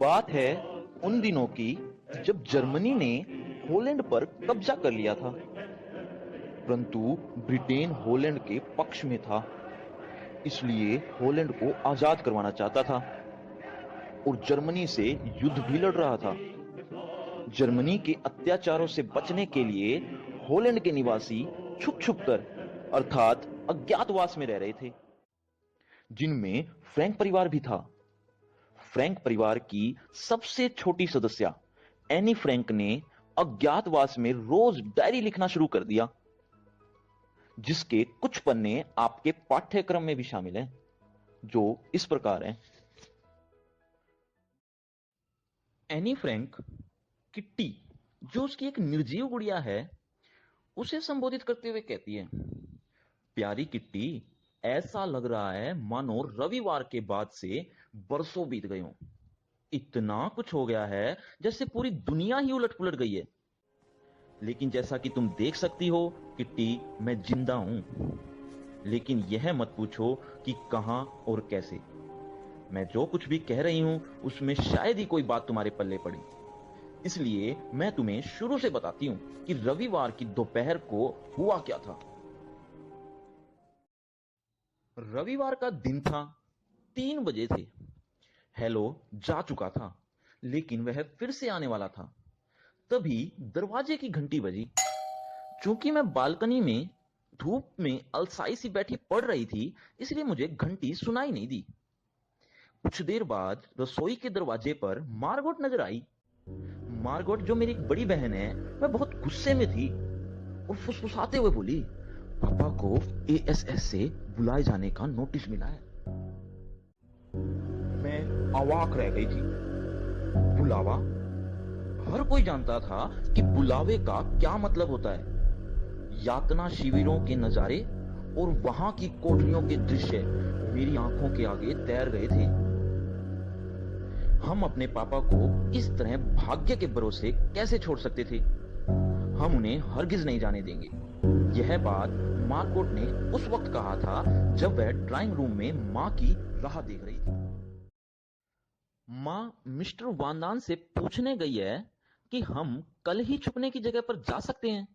बात है उन दिनों की जब जर्मनी ने हॉलैंड पर कब्जा कर लिया था, परंतु ब्रिटेन हॉलैंड के पक्ष में था, इसलिए हॉलैंड को आजाद करवाना चाहता था और जर्मनी से युद्ध भी लड़ रहा था। जर्मनी के अत्याचारों से बचने के लिए हॉलैंड के निवासी छुप छुप कर अर्थात अज्ञातवास में रह रहे थे, जिनमें फ्रैंक परिवार भी था। फ्रैंक परिवार की सबसे छोटी सदस्य एनी फ्रैंक ने अज्ञातवास में रोज डायरी लिखना शुरू कर दिया, जिसके कुछ पन्ने आपके पाठ्यक्रम में भी शामिल हैं, जो इस प्रकार हैं। एनी फ्रैंक किट्टी, जो उसकी एक निर्जीव गुड़िया है, उसे संबोधित करते हुए कहती है, प्यारी किट्टी, ऐसा लग रहा है मानो रविवार के बाद से बरसों बीत गए हों। इतना कुछ हो गया है जैसे पूरी दुनिया ही उलट पुलट गई है। लेकिन जैसा कि तुम देख सकती हो किट्टी, मैं जिंदा हूं। लेकिन यह मत पूछो कि कहां और कैसे। मैं जो कुछ भी कह रही हूं उसमें शायद ही कोई बात तुम्हारे पल्ले पड़े, इसलिए मैं तुम्हें शुरू से बताती हूं कि रविवार की दोपहर को हुआ क्या था। रविवार का दिन था, 3 बजे थे। हेलो जा चुका था, लेकिन वह फिर से आने वाला था। तभी दरवाजे की घंटी बजी। चूंकि मैं बालकनी में धूप में अलसाई सी बैठी पड़ रही थी, इसलिए मुझे घंटी सुनाई नहीं दी। कुछ देर बाद रसोई के दरवाजे पर मार्गोट नजर आई। मार्गोट, जो मेरी एक बड़ी बहन है, वह बहुत गुस्से में थी और फुसफुसाते हुए बोली, पापा को एएसएस से बुलाए जाने का नोटिस मिला है। मैं अवाक रह गई थी। बुलावा? हर कोई जानता था कि बुलावे का क्या मतलब होता है। यातना शिविरों के नजारे और वहां की कोठरियों के दृश्य मेरी आंखों के आगे तैर गए थे। हम अपने पापा को इस तरह भाग्य के भरोसे कैसे छोड़ सकते थे? हम उन्हें हरगिज नहीं जाने देंगे। यह बात मार्गोट ने उस वक्त कहा था जब वह ड्राइंग रूम में मां की राह देख रही थी। मां मिस्टर वांदान से पूछने गई है कि हम कल ही छुपने की जगह पर जा सकते हैं।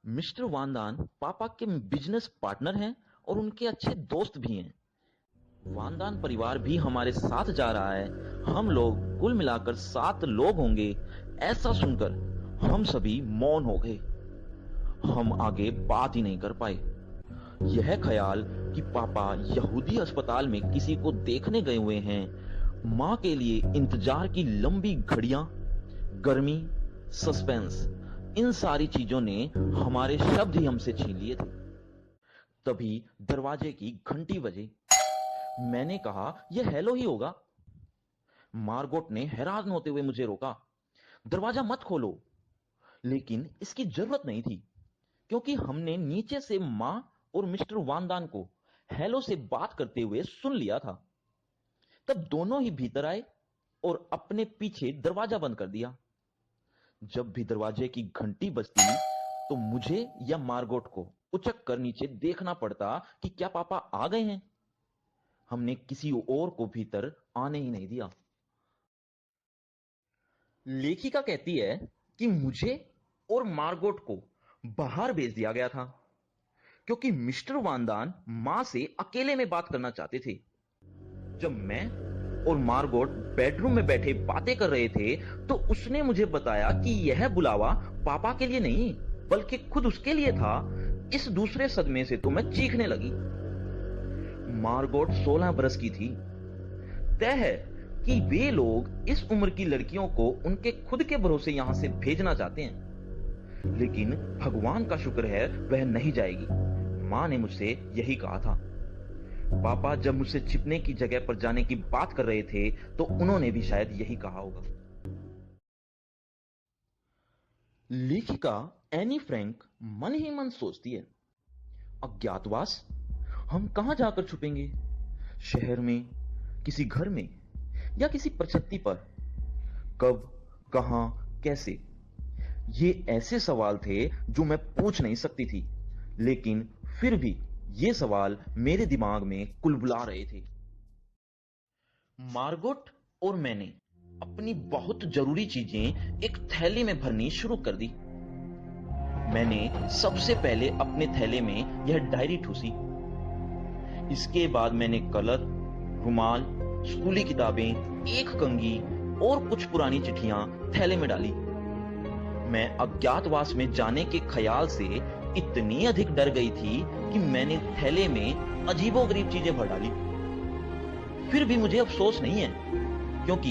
मिस्टर वांदान पापा के बिजनेस पार्टनर हैं और उनके अच्छे दोस्त भी हैं। वांदान परिवार भी हमारे साथ जा रहा है। हम लोग कुल मिलाकर 7 लोग होंगे। ऐसा सुनकर हम सभी मौन हो गए। हम आगे बात ही नहीं कर पाए। यह ख्याल कि पापा यहूदी अस्पताल में किसी को देखने गए हुए हैं, मां के लिए इंतजार की लंबी घड़ियां, गर्मी, सस्पेंस, इन सारी चीजों ने हमारे शब्द ही हमसे छीन लिए थे। तभी दरवाजे की घंटी बजी। मैंने कहा, यह हेलो ही होगा। मार्गोट ने हैरान होते हुए मुझे रोका, दरवाजा मत खोलो। लेकिन इसकी जरूरत नहीं थी, क्योंकि हमने नीचे से मां और मिस्टर वांदान को हेलो से बात करते हुए सुन लिया था। तब दोनों ही भीतर आए और अपने पीछे दरवाजा बंद कर दिया। जब भी दरवाजे की घंटी बजती तो मुझे या मार्गोट को उचक कर नीचे देखना पड़ता कि क्या पापा आ गए हैं। हमने किसी और को भीतर आने ही नहीं दिया। लेखिका कहती है कि मुझे और मार्गोट को बाहर भेज दिया गया था, क्योंकि मिस्टर वांदान मां से अकेले में बात करना चाहते थे। जब मैं और मार्गोट बेडरूम में बैठे बातें कर रहे थे, तो उसने मुझे बताया कि यह बुलावा पापा के लिए नहीं, बल्कि खुद उसके लिए था। इस दूसरे सदमे से तो मैं चीखने लगी। मार्गोट 16 बरस की थी। तय है कि वे लोग इस उम्र की लड़कियों को उनके खुद के भरोसे यहां से भेजना चाहते हैं, लेकिन भगवान का शुक्र है वह नहीं जाएगी। मां ने मुझसे यही कहा था। पापा जब मुझसे छिपने की जगह पर जाने की बात कर रहे थे, तो उन्होंने भी शायद यही कहा होगा। लेखिका एनी फ्रैंक मन ही मन सोचती है, अज्ञातवास? हम कहां जाकर छुपेंगे? शहर में, किसी घर में, या किसी प्रछत्ती पर? कब, कहां, कैसे? ये ऐसे सवाल थे जो मैं पूछ नहीं सकती थी, लेकिन फिर भी ये सवाल मेरे दिमाग में कुलबुला रहे थे। मार्गोट और मैंने अपनी बहुत जरूरी चीजें एक थैली में भरनी शुरू कर दी। मैंने सबसे पहले अपने थैले में यह डायरी ठूसी। इसके बाद मैंने कलर, रुमाल, स्कूली किताबें, एक कंघी और कुछ पुरानी चिट्ठियां थैले में डाली। मैं अज्ञातवास में जाने के ख्याल से इतनी अधिक डर गई थी कि मैंने थैले में अजीबोगरीब चीजें भर डाली। फिर भी मुझे अफसोस नहीं है, क्योंकि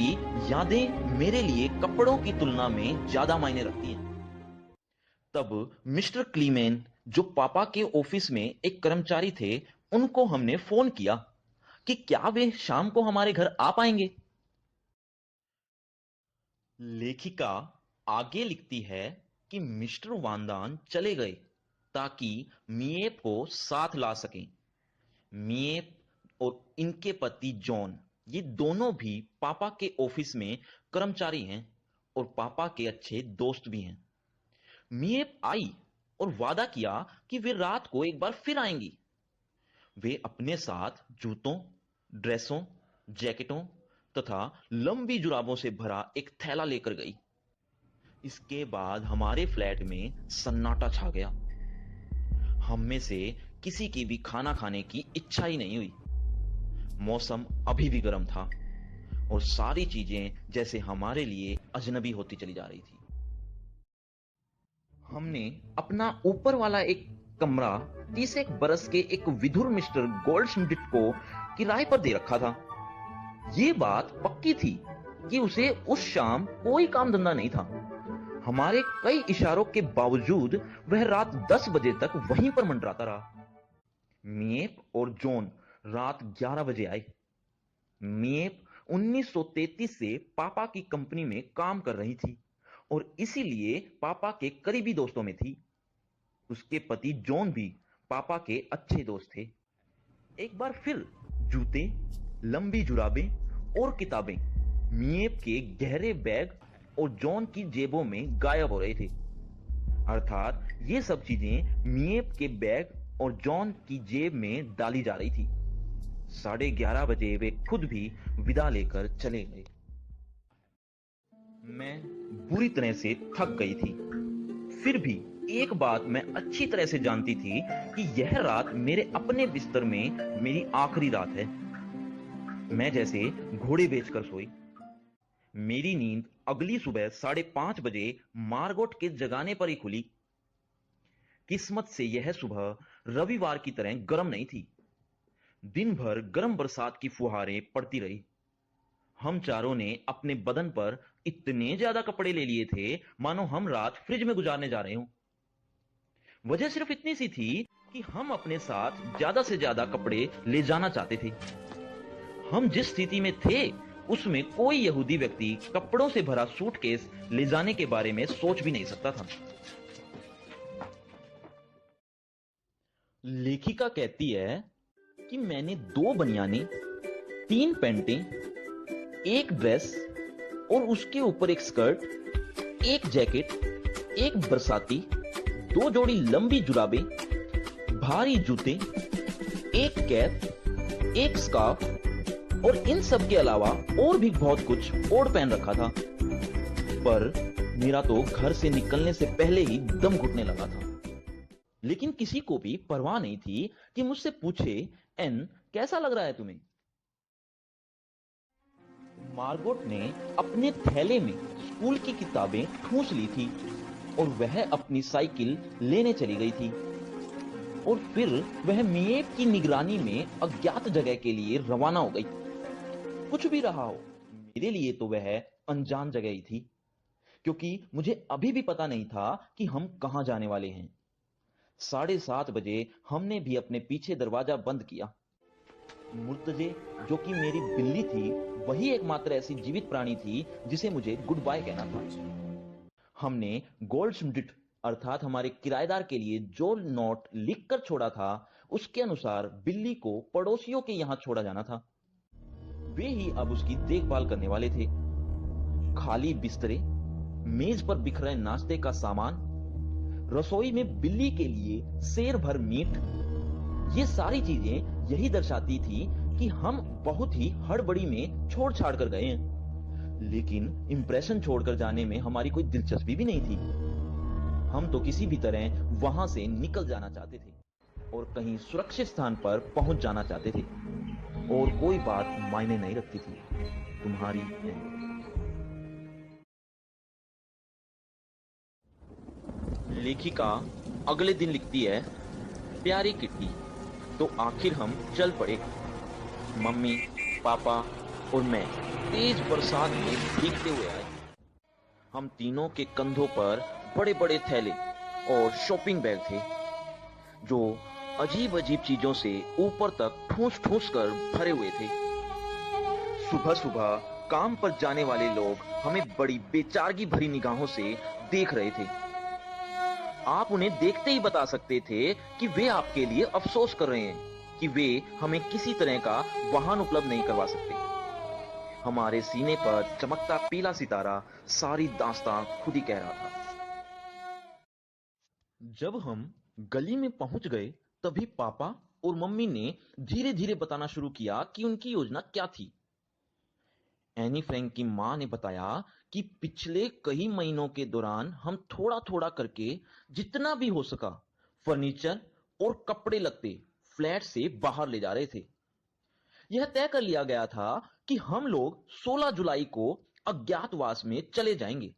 यादें मेरे लिए कपड़ों की तुलना में ज्यादा मायने रखती हैं। तब मिस्टर क्लीमेन, जो पापा के ऑफिस में एक कर्मचारी थे, उनको हमने फोन किया कि क्या वे शाम को हमारे घर आ पाएंगे। लेखिका आगे लिखती है कि मिस्टर वांदान चले गए ताकि मिएप को साथ ला सकें। मिएप और इनके पति जॉन, ये दोनों भी पापा के ऑफिस में कर्मचारी हैं और पापा के अच्छे दोस्त भी हैं। मिएप आई और वादा किया कि वे रात को एक बार फिर आएंगी। वे अपने साथ जूतों, ड्रेसों, जैकेटों तथा लंबी जुराबों से भरा एक थैला लेकर गई। इसके बाद हमारे फ्लैट में सन्नाटा छा गया। हम में से किसी की भी खाना खाने की इच्छा ही नहीं हुई। मौसम अभी भी गर्म था और सारी चीजें जैसे हमारे लिए अजनबी होती चली जा रही थी। हमने अपना ऊपर वाला एक कमरा 30 बरस के एक विधुर मिस्टर गोल्डस्मिथ को किराए पर दे रखा था। ये बात पक्की थी कि उसे उस शाम कोई काम धंधा नहीं था। हमारे कई इशारों के बावजूद वह रात 10 बजे तक वहीं पर मंडराता रहा। मिएप और जॉन रात 11 बजे आए। मिएप 1933 से पापा की कंपनी में काम कर रही थी और इसीलिए पापा के करीबी दोस्तों में थी। उसके पति जॉन भी पापा के अच्छे दोस्त थे। एक बार फिर जूते, लंबी जुराबें और किताबें मिएप के गहरे बैग और जॉन की जेबों में गायब हो रहे थे। अर्थात ये सब चीजें मिएप के बैग और जॉन की जेब में डाली जा रही थी। 11:30 बजे वे खुद भी विदा लेकर चले गए। मैं बुरी तरह से थक गई थी। फिर भी एक बात मैं अच्छी तरह से जानती थी कि यह रात मेरे अपने बिस्तर में मेरी आखिरी रात है। मैं जैसे घोड़े बेचकर सोई। मेरी नींद अगली सुबह 5:30 बजे मार्गोट के जगाने पर ही खुली। किस्मत से यह सुबह रविवार की तरह गर्म नहीं थी। दिन भर गर्म बरसात की फुहारें पड़ती रही। हम चारों ने अपने बदन पर इतने ज्यादा कपड़े ले लिए थे मानो हम रात फ्रिज में गुजारने जा रहे हों। वजह सिर्फ इतनी सी थी कि हम अपने साथ ज्यादा से ज्यादा कपड़े ले जाना चाहते थे। हम जिस स्थिति में थे उसमें कोई यहूदी व्यक्ति कपड़ों से भरा सूटकेस ले जाने के बारे में सोच भी नहीं सकता था। लेखिका कहती है कि मैंने 2 बनियानें, 3 पैंटें, एक ड्रेस और उसके ऊपर एक स्कर्ट, एक जैकेट, एक बरसाती, 2 जोड़ी लंबी जुराबें, भारी जूते, एक कैप, एक स्कार्फ और इन सब के अलावा और भी बहुत कुछ ओढ़ पहन रखा था। पर मेरा तो घर से निकलने से पहले ही दम घुटने लगा था। लेकिन किसी को भी परवाह नहीं थी कि मुझसे पूछे, एन कैसा लग रहा है तुम्हें? मार्गोट ने अपने थैले में स्कूल की किताबें ठूंस ली थी और वह अपनी साइकिल लेने चली गई थी। और फिर वह मिएप की निगरानी में अज्ञात जगह के लिए रवाना हो गई। कुछ भी रहा हो, मेरे लिए तो वह अनजान जगह ही थी, क्योंकि मुझे अभी भी पता नहीं था कि हम कहां जाने वाले हैं। 7:30 बजे हमने भी अपने पीछे दरवाजा बंद किया। मुर्तजे, जो कि मेरी बिल्ली थी, वही एकमात्र ऐसी जीवित प्राणी थी जिसे मुझे गुड बाय कहना था। हमने गोल्डस्मिथ अर्थात हमारे किराएदार के लिए जो नोट लिखकर छोड़ा था, उसके अनुसार बिल्ली को पड़ोसियों के यहां छोड़ा जाना था। वे ही अब उसकी देखभाल करने वाले थे। खाली बिस्तरे, मेज पर बिखरे नाश्ते का सामान, रसोई में बिल्ली के लिए सेर भर मीट, ये सारी चीजें यही दर्शाती थी कि हम बहुत ही हड़बड़ी में छोड़ छाड़ कर गए हैं। लेकिन इंप्रेशन छोड़कर जाने में हमारी कोई दिलचस्पी भी नहीं थी। हम तो किसी भी तरह वहां से निकल जाना चाहते थे और कहीं सुरक्षित स्थान पर पहुंच जाना चाहते थे, और कोई बात मायने नहीं रखती थी। तुम्हारी एनी। लेखिका अगले दिन लिखती है, प्यारी किट्टी, तो आखिर हम चल पड़े। मम्मी, पापा और मैं तेज बरसात में भीगते हुए आए। हम तीनों के कंधों पर बड़े बड़े थैले और शॉपिंग बैग थे, जो अजीब अजीब चीजों से ऊपर तक ठूस ठूस कर भरे हुए थे। सुबह सुबह काम पर जाने वाले लोग हमें बड़ी बेचारगी भरी निगाहों से देख रहे थे। आप उन्हें देखते ही बता सकते थे कि वे आपके लिए अफसोस कर रहे हैं कि वे हमें किसी तरह का वाहन उपलब्ध नहीं करवा सकते। हमारे सीने पर चमकता पीला सितारा सारी दास्तां खुद ही कह रहा था। जब हम गली में पहुंच गए, तभी पापा और मम्मी ने धीरे धीरे बताना शुरू किया कि उनकी योजना क्या थी। एनी फ्रैंक की मां ने बताया कि पिछले कई महीनों के दौरान हम थोड़ा थोड़ा करके जितना भी हो सका फर्नीचर और कपड़े लत्ते फ्लैट से बाहर ले जा रहे थे। यह तय कर लिया गया था कि हम लोग 16 जुलाई को अज्ञातवास में चले जाएंगे।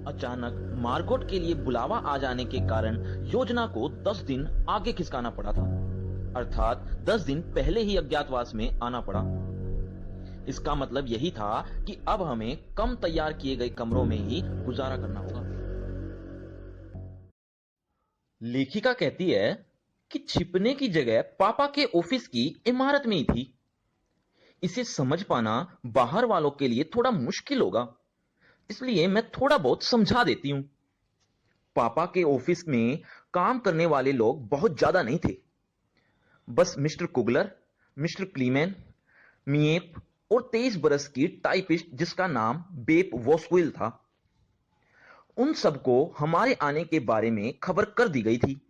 अचानक मार्गोट के लिए बुलावा आ जाने के कारण योजना को 10 दिन आगे खिसकाना पड़ा था, अर्थात 10 दिन पहले ही अज्ञातवास में आना पड़ा। इसका मतलब यही था कि अब हमें कम तैयार किए गए कमरों में ही गुजारा करना होगा। लेखिका कहती है कि छिपने की जगह पापा के ऑफिस की इमारत में ही थी। इसे समझ पाना बाहर वालों के लिए थोड़ा मुश्किल होगा, इसलिए मैं थोड़ा बहुत समझा देती हूं। पापा के ऑफिस में काम करने वाले लोग बहुत ज्यादा नहीं थे। बस मिस्टर कुगलर, मिस्टर क्लीमेन, मिएप और 23 बरस की टाइपिस्ट जिसका नाम बेप वॉस्क्विल था। उन सबको हमारे आने के बारे में खबर कर दी गई थी।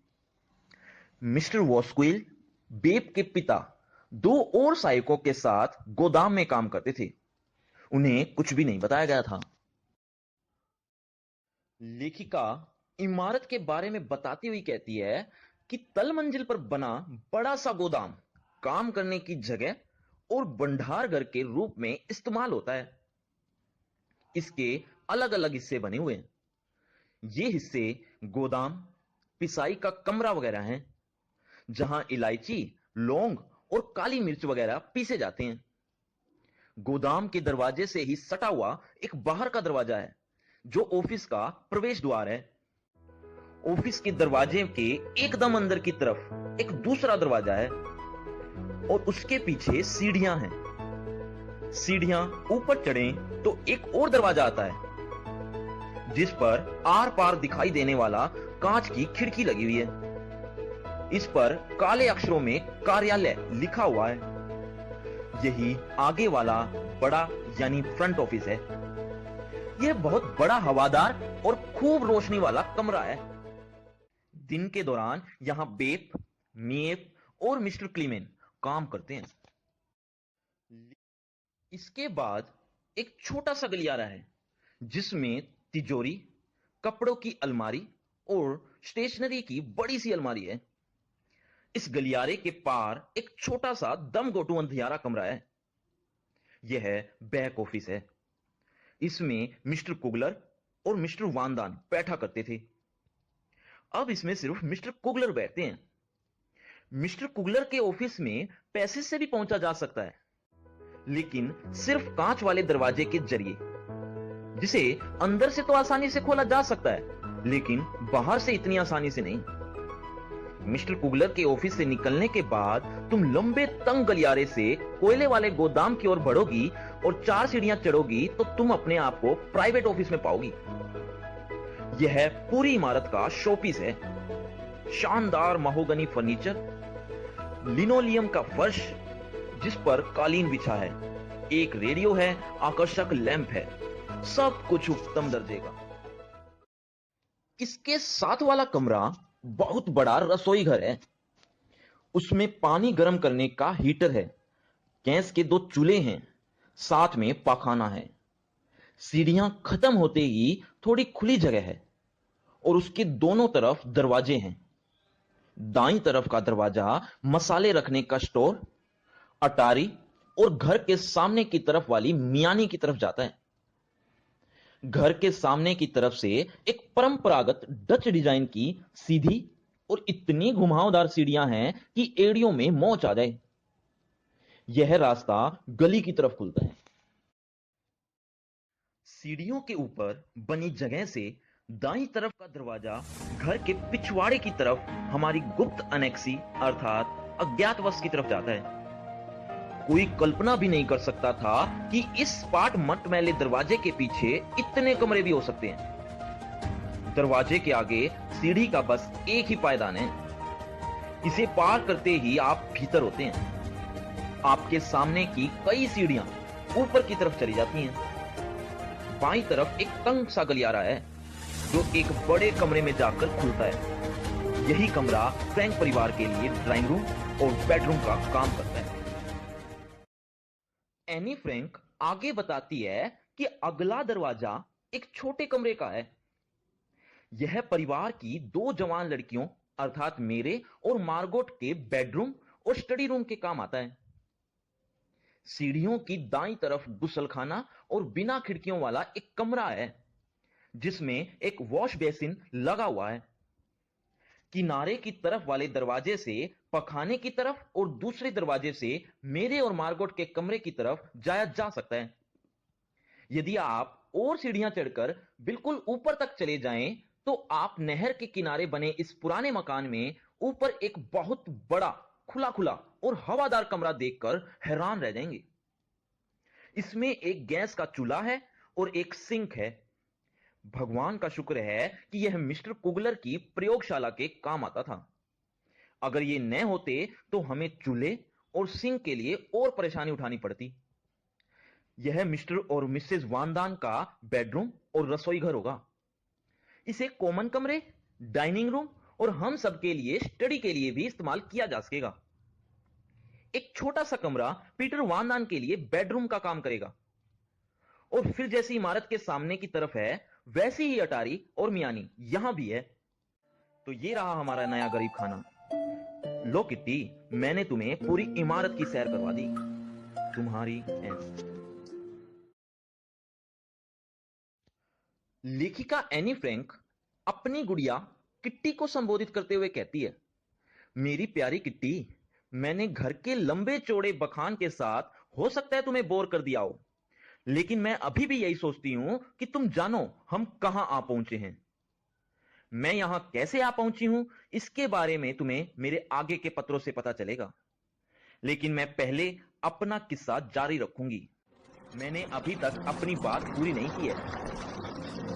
मिस्टर वॉस्क्विल बेप के पिता 2 और सहायकों के साथ गोदाम में काम करते थे। उन्हें कुछ भी नहीं बताया गया था। लेखिका इमारत के बारे में बताती हुई कहती है कि तल मंजिल पर बना बड़ा सा गोदाम काम करने की जगह और भंडार घर के रूप में इस्तेमाल होता है। इसके अलग अलग हिस्से बने हुए हैं। ये हिस्से गोदाम, पिसाई का कमरा वगैरह हैं, जहां इलायची, लौंग और काली मिर्च वगैरह पीसे जाते हैं। गोदाम के दरवाजे से ही सटा हुआ एक बाहर का दरवाजा है, जो ऑफिस का प्रवेश द्वार है। ऑफिस के दरवाजे के एकदम अंदर की तरफ एक दूसरा दरवाजा है और उसके पीछे सीढ़ियां हैं। सीढ़ियां ऊपर चढ़ें तो एक और दरवाजा आता है, जिस पर आर पार दिखाई देने वाला कांच की खिड़की लगी हुई है। इस पर काले अक्षरों में कार्यालय लिखा हुआ है। यही आगे वाला बड़ा यानी फ्रंट ऑफिस है। यह बहुत बड़ा, हवादार और खूब रोशनी वाला कमरा है। दिन के दौरान यहां बेप, मिएप और मिस्टर क्लीमेन काम करते हैं। इसके बाद एक छोटा सा गलियारा है, जिसमें तिजोरी, कपड़ों की अलमारी और स्टेशनरी की बड़ी सी अलमारी है। इस गलियारे के पार एक छोटा सा दम गोटू अंधियारा कमरा है। यह बैक ऑफिस है। इसमें मिस्टर कुगलर और मिस्टर वानदान बैठा करते थे। अब इसमें सिर्फ मिस्टर कुगलर बैठते हैं। मिस्टर कुगलर के ऑफिस में पैसे से भी पहुंचा जा सकता है, लेकिन सिर्फ कांच वाले दरवाजे के जरिए, जिसे अंदर से तो आसानी से खोला जा सकता है, लेकिन बाहर से इतनी आसानी से नहीं। मिस्टर कुगलर के ऑफिस से निकलने के बाद तुम लंबे तंग गलियारे से कोयले वाले गोदाम की ओर बढ़ोगी और 4 सीढ़ियां चढ़ोगी तो तुम अपने आप को प्राइवेट ऑफिस में पाओगी। यह पूरी इमारत का शोपीस है। शानदार महोगनी फर्नीचर, लिनोलियम का फर्श जिस पर कालीन बिछा है, एक रेडियो है, आकर्षक लैंप है, सब कुछ उत्तम दर्जे का। इसके साथ वाला कमरा बहुत बड़ा रसोई घर है। उसमें पानी गर्म करने का हीटर है, गैस के 2 चूल्हे हैं, साथ में पाखाना है। सीढ़ियां खत्म होते ही थोड़ी खुली जगह है और उसके दोनों तरफ दरवाजे हैं। दाईं तरफ का दरवाजा मसाले रखने का स्टोर, अटारी और घर के सामने की तरफ वाली मियानी की तरफ जाता है। घर के सामने की तरफ से एक परंपरागत डच डिजाइन की सीधी और इतनी घुमावदार सीढ़ियां हैं कि एड़ियों में मोच आ जाए। यह रास्ता गली की तरफ खुलता है। सीढ़ियों के ऊपर बनी जगह से दाईं तरफ का दरवाजा घर के पिछवाड़े की तरफ हमारी गुप्त अनेक्सी अर्थात अज्ञातवास की तरफ जाता है। कोई कल्पना भी नहीं कर सकता था कि इस पाट मटमैले दरवाजे के पीछे इतने कमरे भी हो सकते हैं। दरवाजे के आगे सीढ़ी का बस एक ही पायदान है। इसे पार करते ही आप भीतर होते हैं। आपके सामने की कई सीढ़ियां ऊपर की तरफ चली जाती हैं। बाईं तरफ एक तंग सा गलियारा है जो एक बड़े कमरे में जाकर खुलता है। यही कमरा फ्रैंक परिवार के लिए ड्राइंग रूम और बेडरूम का काम करता है। एनी फ्रैंक आगे बताती है कि अगला दरवाजा एक छोटे कमरे का है। यह परिवार की दो जवान लड़कियों अर्थात मेरे और मार्गोट के बेडरूम और स्टडी रूम के काम आता है। सीढ़ियों की दाईं तरफ गुसलखाना और बिना खिड़कियों वाला एक कमरा है जिसमें एक वॉश बेसिन लगा हुआ है। किनारे की तरफ वाले दरवाजे से पखाने की तरफ और दूसरे दरवाजे से मेरे और मार्गोट के कमरे की तरफ जाया जा सकता है। यदि आप और सीढ़ियां चढ़कर बिल्कुल ऊपर तक चले जाएं तो आप नहर के किनारे बने इस पुराने मकान में ऊपर एक बहुत बड़ा खुला खुला और हवादार कमरा देखकर हैरान रह जाएंगे। इसमें एक गैस का चूल्हा है और एक सिंक है। भगवान का शुक्र है कि यह मिस्टर कुगलर की प्रयोगशाला के काम आता था। अगर ये न होते तो हमें चूल्हे और सिंक के लिए और परेशानी उठानी पड़ती। यह मिस्टर और मिसेस वानदान का बेडरूम और रसोई घर होगा। इसे कॉमन कमरे, डाइनिंग रूम और हम सबके लिए स्टडी के लिए भी इस्तेमाल किया जा सकेगा। एक छोटा सा कमरा पीटर वानदान के लिए बेडरूम का काम करेगा और फिर जैसी इमारत के सामने की तरफ है वैसी ही अटारी और मियानी यहां भी है। तो ये रहा हमारा नया गरीब खाना। लो किट्टी, मैंने तुम्हें पूरी इमारत की सैर करवा दी। तुम्हारी एन। लेखिका एनी फ्रैंक अपनी गुड़िया किट्टी को संबोधित करते हुए कहती है, मेरी प्यारी किट्टी, मैंने घर के लंबे चौड़े बखान के साथ हो सकता है तुम्हें बोर कर दिया हो, लेकिन मैं अभी भी यही सोचती हूं कि तुम जानो हम कहां आ पहुंचे हैं। मैं यहां कैसे आ पहुंची हूं इसके बारे में तुम्हें मेरे आगे के पत्रों से पता चलेगा, लेकिन मैं पहले अपना किस्सा जारी रखूंगी। मैंने अभी तक अपनी बात पूरी नहीं की है।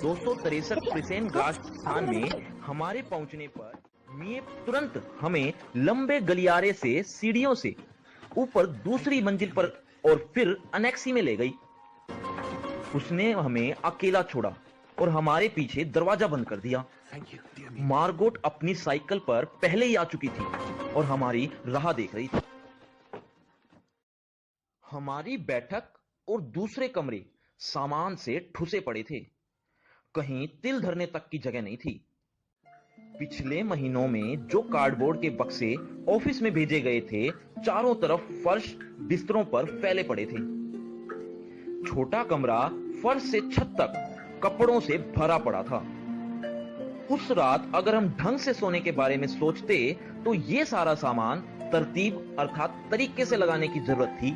263 प्रिसेन ग्रास स्थान में हमारे पहुंचने पर मिए तुरंत हमें लंबे गलियारे से सीढ़ियों से ऊपर दूसरी मंजिल पर और फिर अनेक्सी में ले गई। उसने हमें अकेला छोड़ा और हमारे पीछे दरवाजा बंद कर दिया। मार्गोट अपनी साइकिल पर पहले ही आ चुकी थी और हमारी राह देख रही थी। हमारी बैठक और दूसरे कमरे सामान से ठुसे पड़े थे। कहीं तिल धरने तक की जगह नहीं थी। पिछले महीनों में जो कार्डबोर्ड के बक्से ऑफिस में भेजे गए थे चारों तरफ फर्श बिस्तरों पर फैले पड़े थे। छोटा कमरा फर्श से छत तक कपड़ों से भरा पड़ा था। उस रात अगर हम ढंग से सोने के बारे में सोचते तो यह सारा सामान तरतीब अर्थात तरीके से लगाने की जरूरत थी।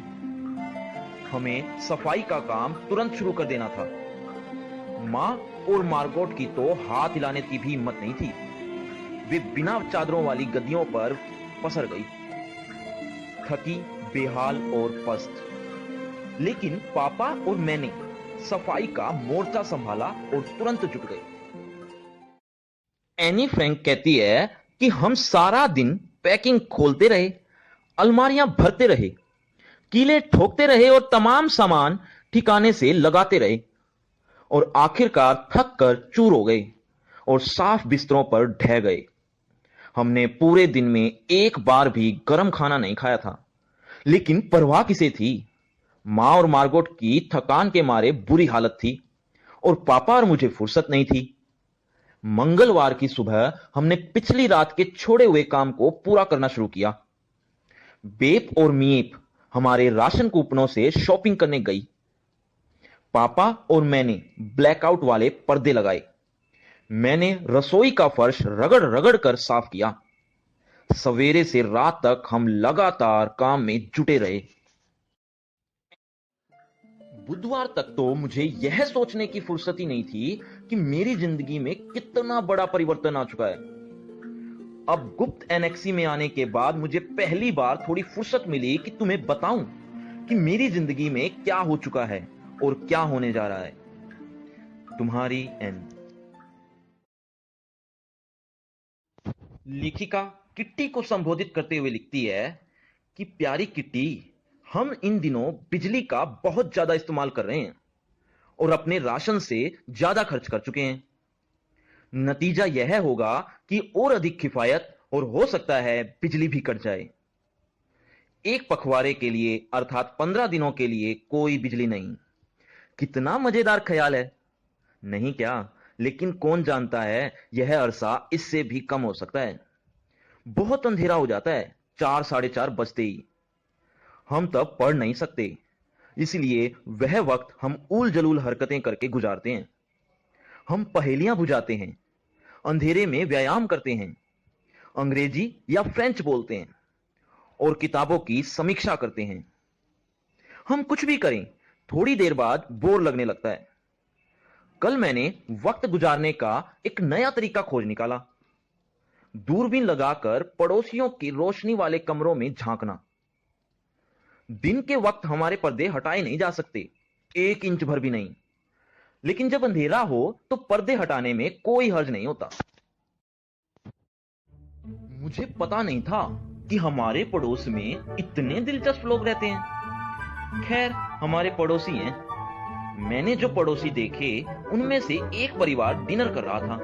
हमें सफाई का काम तुरंत शुरू कर देना था। मां और मार्गोट की तो हाथ हिलाने की भी हिम्मत नहीं थी। वे बिना चादरों वाली गद्दियों पर पसर गई, थकी, बेहाल और पस्त। लेकिन पापा और मैंने सफाई का मोर्चा संभाला और तुरंत जुट गए। एनी फ्रैंक कहती है कि हम सारा दिन पैकिंग खोलते रहे, अलमारियां भरते रहे, कीले ठोकते रहे और तमाम सामान ठिकाने से लगाते रहे और आखिरकार थक कर चूर हो गए और साफ बिस्तरों पर ढह गए। हमने पूरे दिन में एक बार भी गर्म खाना नहीं खाया था, लेकिन परवाह किसे थी। मां और मार्गोट की थकान के मारे बुरी हालत थी और पापा और मुझे फुर्सत नहीं थी। मंगलवार की सुबह हमने पिछली रात के छोड़े हुए काम को पूरा करना शुरू किया। बेप और मीप हमारे राशन कूपनों से शॉपिंग करने गई। पापा और मैंने ब्लैकआउट वाले पर्दे लगाए। मैंने रसोई का फर्श रगड़ रगड़ कर साफ किया। सवेरे से रात तक हम लगातार काम में जुटे रहे। बुधवार तक तो मुझे यह सोचने की फुर्सत ही नहीं थी कि मेरी जिंदगी में कितना बड़ा परिवर्तन आ चुका है। अब गुप्त एनेक्सी में आने के बाद मुझे पहली बार थोड़ी फुर्सत मिली कि तुम्हें बताऊं कि मेरी जिंदगी में क्या हो चुका है और क्या होने जा रहा है। तुम्हारी एन। लेखिका किट्टी को संबोधित करते हुए लिखती है कि प्यारी किट्टी, हम इन दिनों बिजली का बहुत ज्यादा इस्तेमाल कर रहे हैं और अपने राशन से ज्यादा खर्च कर चुके हैं। नतीजा यह होगा कि और अधिक किफायत और हो सकता है बिजली भी कट जाए। एक पखवाड़े के लिए अर्थात 15 दिनों के लिए कोई बिजली नहीं। कितना मजेदार ख्याल है, नहीं क्या? लेकिन कौन जानता है यह अरसा इससे भी कम हो सकता है। बहुत अंधेरा हो जाता है 4 साढ़े 4 बजते ही। हम तब पढ़ नहीं सकते, इसलिए वह वक्त हम उल जलूल हरकतें करके गुजारते हैं। हम पहेलियां बुझाते हैं, अंधेरे में व्यायाम करते हैं, अंग्रेजी या फ्रेंच बोलते हैं और किताबों की समीक्षा करते हैं। हम कुछ भी करें, थोड़ी देर बाद बोर लगने लगता है। कल मैंने वक्त गुजारने का एक नया तरीका खोज निकाला। दूरबीन लगाकर पड़ोसियों की रोशनी वाले कमरों में झांकना। दिन के वक्त हमारे पर्दे हटाए नहीं जा सकते, 1 इंच भर भी नहीं, लेकिन जब अंधेरा हो तो पर्दे हटाने में कोई हर्ज नहीं होता। मुझे पता नहीं था कि हमारे पड़ोस में इतने दिलचस्प लोग रहते हैं। खैर, हमारे पड़ोसी हैं। मैंने जो पड़ोसी देखे उनमें से एक परिवार डिनर कर रहा था,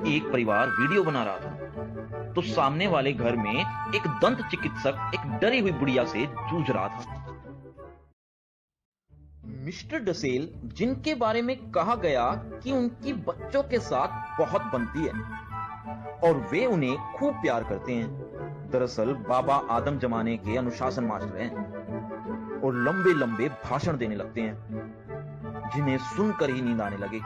एक परिवार वीडियो बना रहा था, तो सामने वाले घर में एक दंत चिकित्सक एक डरी हुई बुढ़िया से जूझ रहा था। मिस्टर डसेल, जिनके बारे में कहा गया कि उनकी बच्चों के साथ बहुत बनती है और वे उन्हें खूब प्यार करते हैं, दरअसल बाबा आदम जमाने के अनुशासन मास्टर हैं और लंबे लंबे भाषण देने लगते हैं जिन्हें सुनकर ही नींद आने लगे।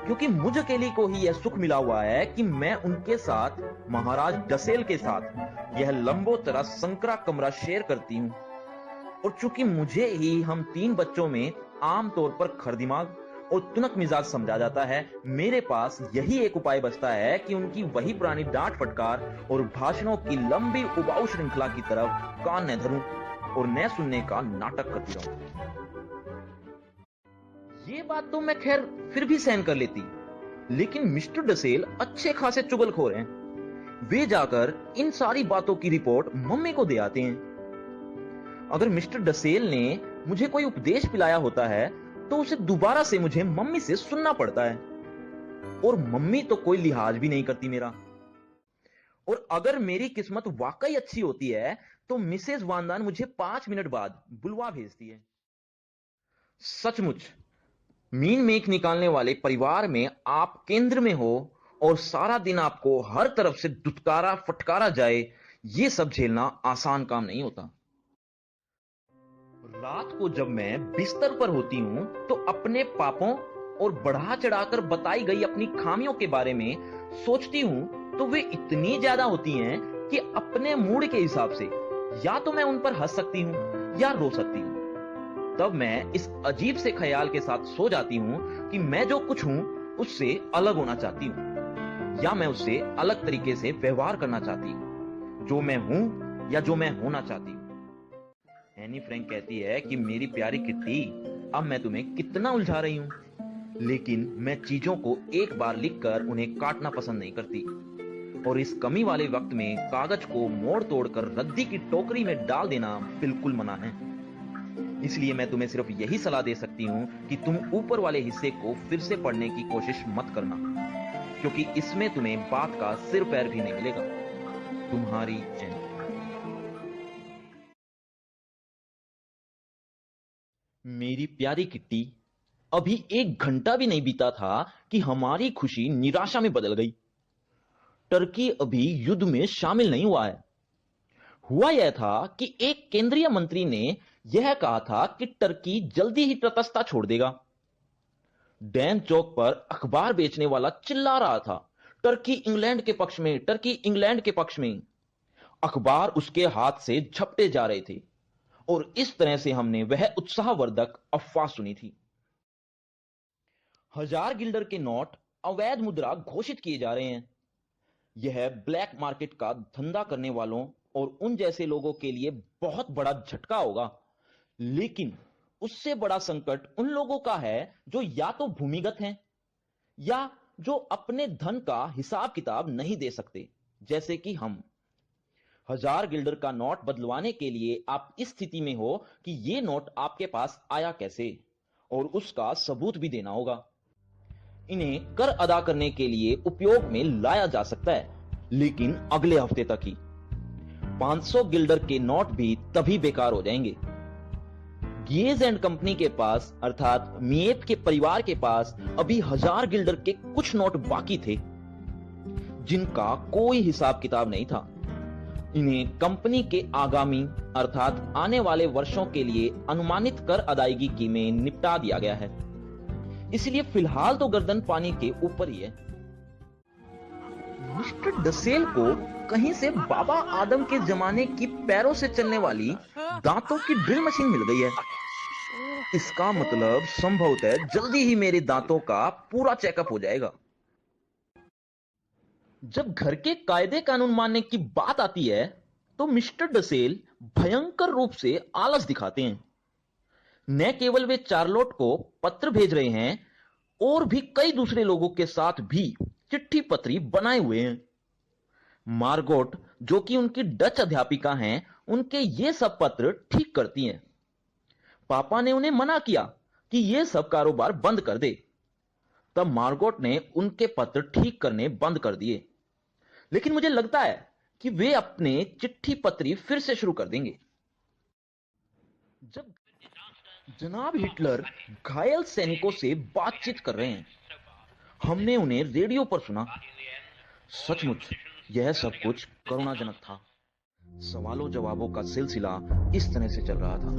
क्योंकि मुझ अकेली को ही यह सुख मिला हुआ है कि मैं उनके साथ, महाराज डसेल के साथ, यह लंबोतरा संकरा कमरा शेयर करती हूं। और चूंकि मुझे ही हम 3 बच्चों में आमतौर पर खरदिमाग और तुनक मिजाज समझा जाता है, मेरे पास यही एक उपाय बचता है कि उनकी वही पुरानी डांट फटकार और भाषणों की लंबी उबाऊ श्रृंखला की तरफ कान न धरूं और न सुनने का नाटक करती रहूं। ये बात तो मैं खैर फिर भी सहन कर लेती, लेकिन मिस्टर डसेल अच्छे खासे चुगलखोर हैं। वे जाकर इन सारी बातों की रिपोर्ट मम्मी को दे आते हैं। अगर मिस्टर डसेल ने मुझे कोई उपदेश पिलाया होता है तो उसे दोबारा से मुझे मम्मी से सुनना पड़ता है, और मम्मी तो कोई लिहाज भी नहीं करती मेरा। और अगर मेरी किस्मत वाकई अच्छी होती है तो मिसेस वांदान मुझे 5 मिनट बाद बुलवा भेजती है। सचमुच मीन मेख निकालने वाले परिवार में आप केंद्र में हो और सारा दिन आपको हर तरफ से दुत्कारा फटकारा जाए, ये सब झेलना आसान काम नहीं होता। रात को जब मैं बिस्तर पर होती हूं तो अपने पापों और बढ़ा चढ़ाकर बताई गई अपनी खामियों के बारे में सोचती हूं तो वे इतनी ज्यादा होती हैं कि अपने मूड के हिसाब से या तो मैं उन पर हंस सकती हूं या रो सकती हूं। तब मैं इस अजीब से ख्याल के साथ सो जाती हूं कि मैं जो कुछ हूं उससे अलग होना चाहती हूं, या मैं उससे अलग तरीके से व्यवहार करना चाहती हूं, जो मैं हूं या जो मैं होना चाहती हूं। एनी फ्रैंक कहती है कि मेरी प्यारी किट्टी, अब मैं तुम्हें कितना उलझा रही हूं, लेकिन मैं चीजों को एक बार लिखकर उन्हें काटना पसंद नहीं करती, और इस कमी वाले वक्त में कागज को मोड़ तोड़कर रद्दी की टोकरी में डाल देना बिल्कुल मना है। इसलिए मैं तुम्हें सिर्फ यही सलाह दे सकती हूं कि तुम ऊपर वाले हिस्से को फिर से पढ़ने की कोशिश मत करना, क्योंकि इसमें तुम्हें बात का सिर पैर भी नहीं मिलेगा। तुम्हारी एन। मेरी प्यारी किट्टी, अभी 1 घंटा भी नहीं बीता था कि हमारी खुशी निराशा में बदल गई। टर्की अभी युद्ध में शामिल नहीं हुआ है। हुआ यह था कि एक केंद्रीय मंत्री ने यह कहा था कि टर्की जल्दी ही तटस्थता छोड़ देगा। डैम चौक पर अखबार बेचने वाला चिल्ला रहा था, टर्की इंग्लैंड के पक्ष में, टर्की इंग्लैंड के पक्ष में। अखबार उसके हाथ से झपटे जा रहे थे और इस तरह से हमने वह उत्साहवर्धक अफवाह सुनी थी। 1000 गिल्डर के नोट अवैध मुद्रा घोषित किए जा रहे हैं। यह ब्लैक मार्केट का धंधा करने वालों और उन जैसे लोगों के लिए बहुत बड़ा झटका होगा, लेकिन उससे बड़ा संकट उन लोगों का है जो या तो भूमिगत हैं या जो अपने धन का हिसाब किताब नहीं दे सकते, जैसे कि हम। 1000 गिल्डर का नोट बदलवाने के लिए आप इस स्थिति में हो कि यह नोट आपके पास आया कैसे, और उसका सबूत भी देना होगा। इन्हें कर अदा करने के लिए उपयोग में लाया जा सकता है, लेकिन अगले हफ्ते तक ही। 500 गिल्डर के नोट भी तभी बेकार हो जाएंगे। गियेज एंड कंपनी के पास, अर्थात मिएप के परिवार के पास अभी 1000 गिल्डर के कुछ नोट बाकी थे, जिनका कोई हिसाब किताब नहीं था। इन्हें कंपनी के आगामी, अर्थात आने वाले वर्षों के लिए अनुमानित कर अदायगी की में निपटा दिया गया है। इसलिए फिलहाल तो गर्दन पानी के ऊपर ही है। मिस्टर डसेल को कहीं से बाबा आदम के जमाने की पैरों से चलने वाली दांतों की ड्रिल मशीन मिल गई है। इसका मतलब संभवतः जल्दी ही मेरे दांतों का पूरा चेकअप हो जाएगा। जब घर के कायदे कानून मानने की बात आती है तो मिस्टर डसेल भयंकर रूप से आलस दिखाते हैं। न केवल वे चार्लोट को पत्र भेज रहे हैं, और भी कई दूसरे लोगों के साथ भी चिट्ठी पत्री बनाए हुए हैं। मार्गोट, जो कि उनकी डच अध्यापिका हैं, उनके ये सब पत्र ठीक करती हैं। पापा ने उन्हें मना किया कि ये सब कारोबार बंद कर दे। तब मार्गोट ने उनके पत्र ठीक करने बंद कर दिए, लेकिन मुझे लगता है कि वे अपने चिट्ठी पत्री फिर से शुरू कर देंगे। जब जनाब हिटलर घायल सैनिकों से बातचीत कर रहे हैं, हमने उन्हें रेडियो पर सुना। सचमुच यह सब कुछ करुणाजनक था। सवालों जवाबों का सिलसिला इस तरह से चल रहा था।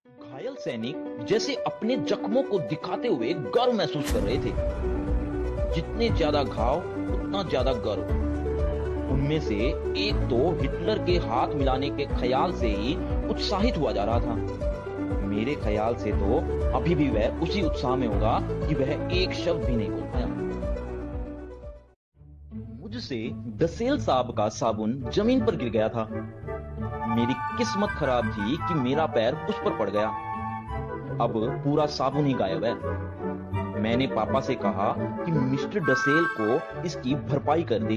घायल सैनिक जैसे अपने जख्मों को दिखाते हुए गर्व महसूस कर रहे थे। जितने ज्यादा घाव उतना ज्यादा गर्व। उनमें से एक तो हिटलर के हाथ मिलाने के ख्याल से ही उत्साहित हुआ जा रहा था। मेरे ख्याल से तो अभी भी वह उसी उत्साह में होगा कि वह एक शब्द भी नहीं बोल पाया। मुझसे डसेल साहब का साबुन जमीन पर गिर गया था। मेरी किस्मत खराब थी कि मेरा पैर उस पर पड़ गया। अब पूरा साबुन ही गायब है। मैंने पापा से कहा कि मिस्टर डसेल को इसकी भरपाई कर दे।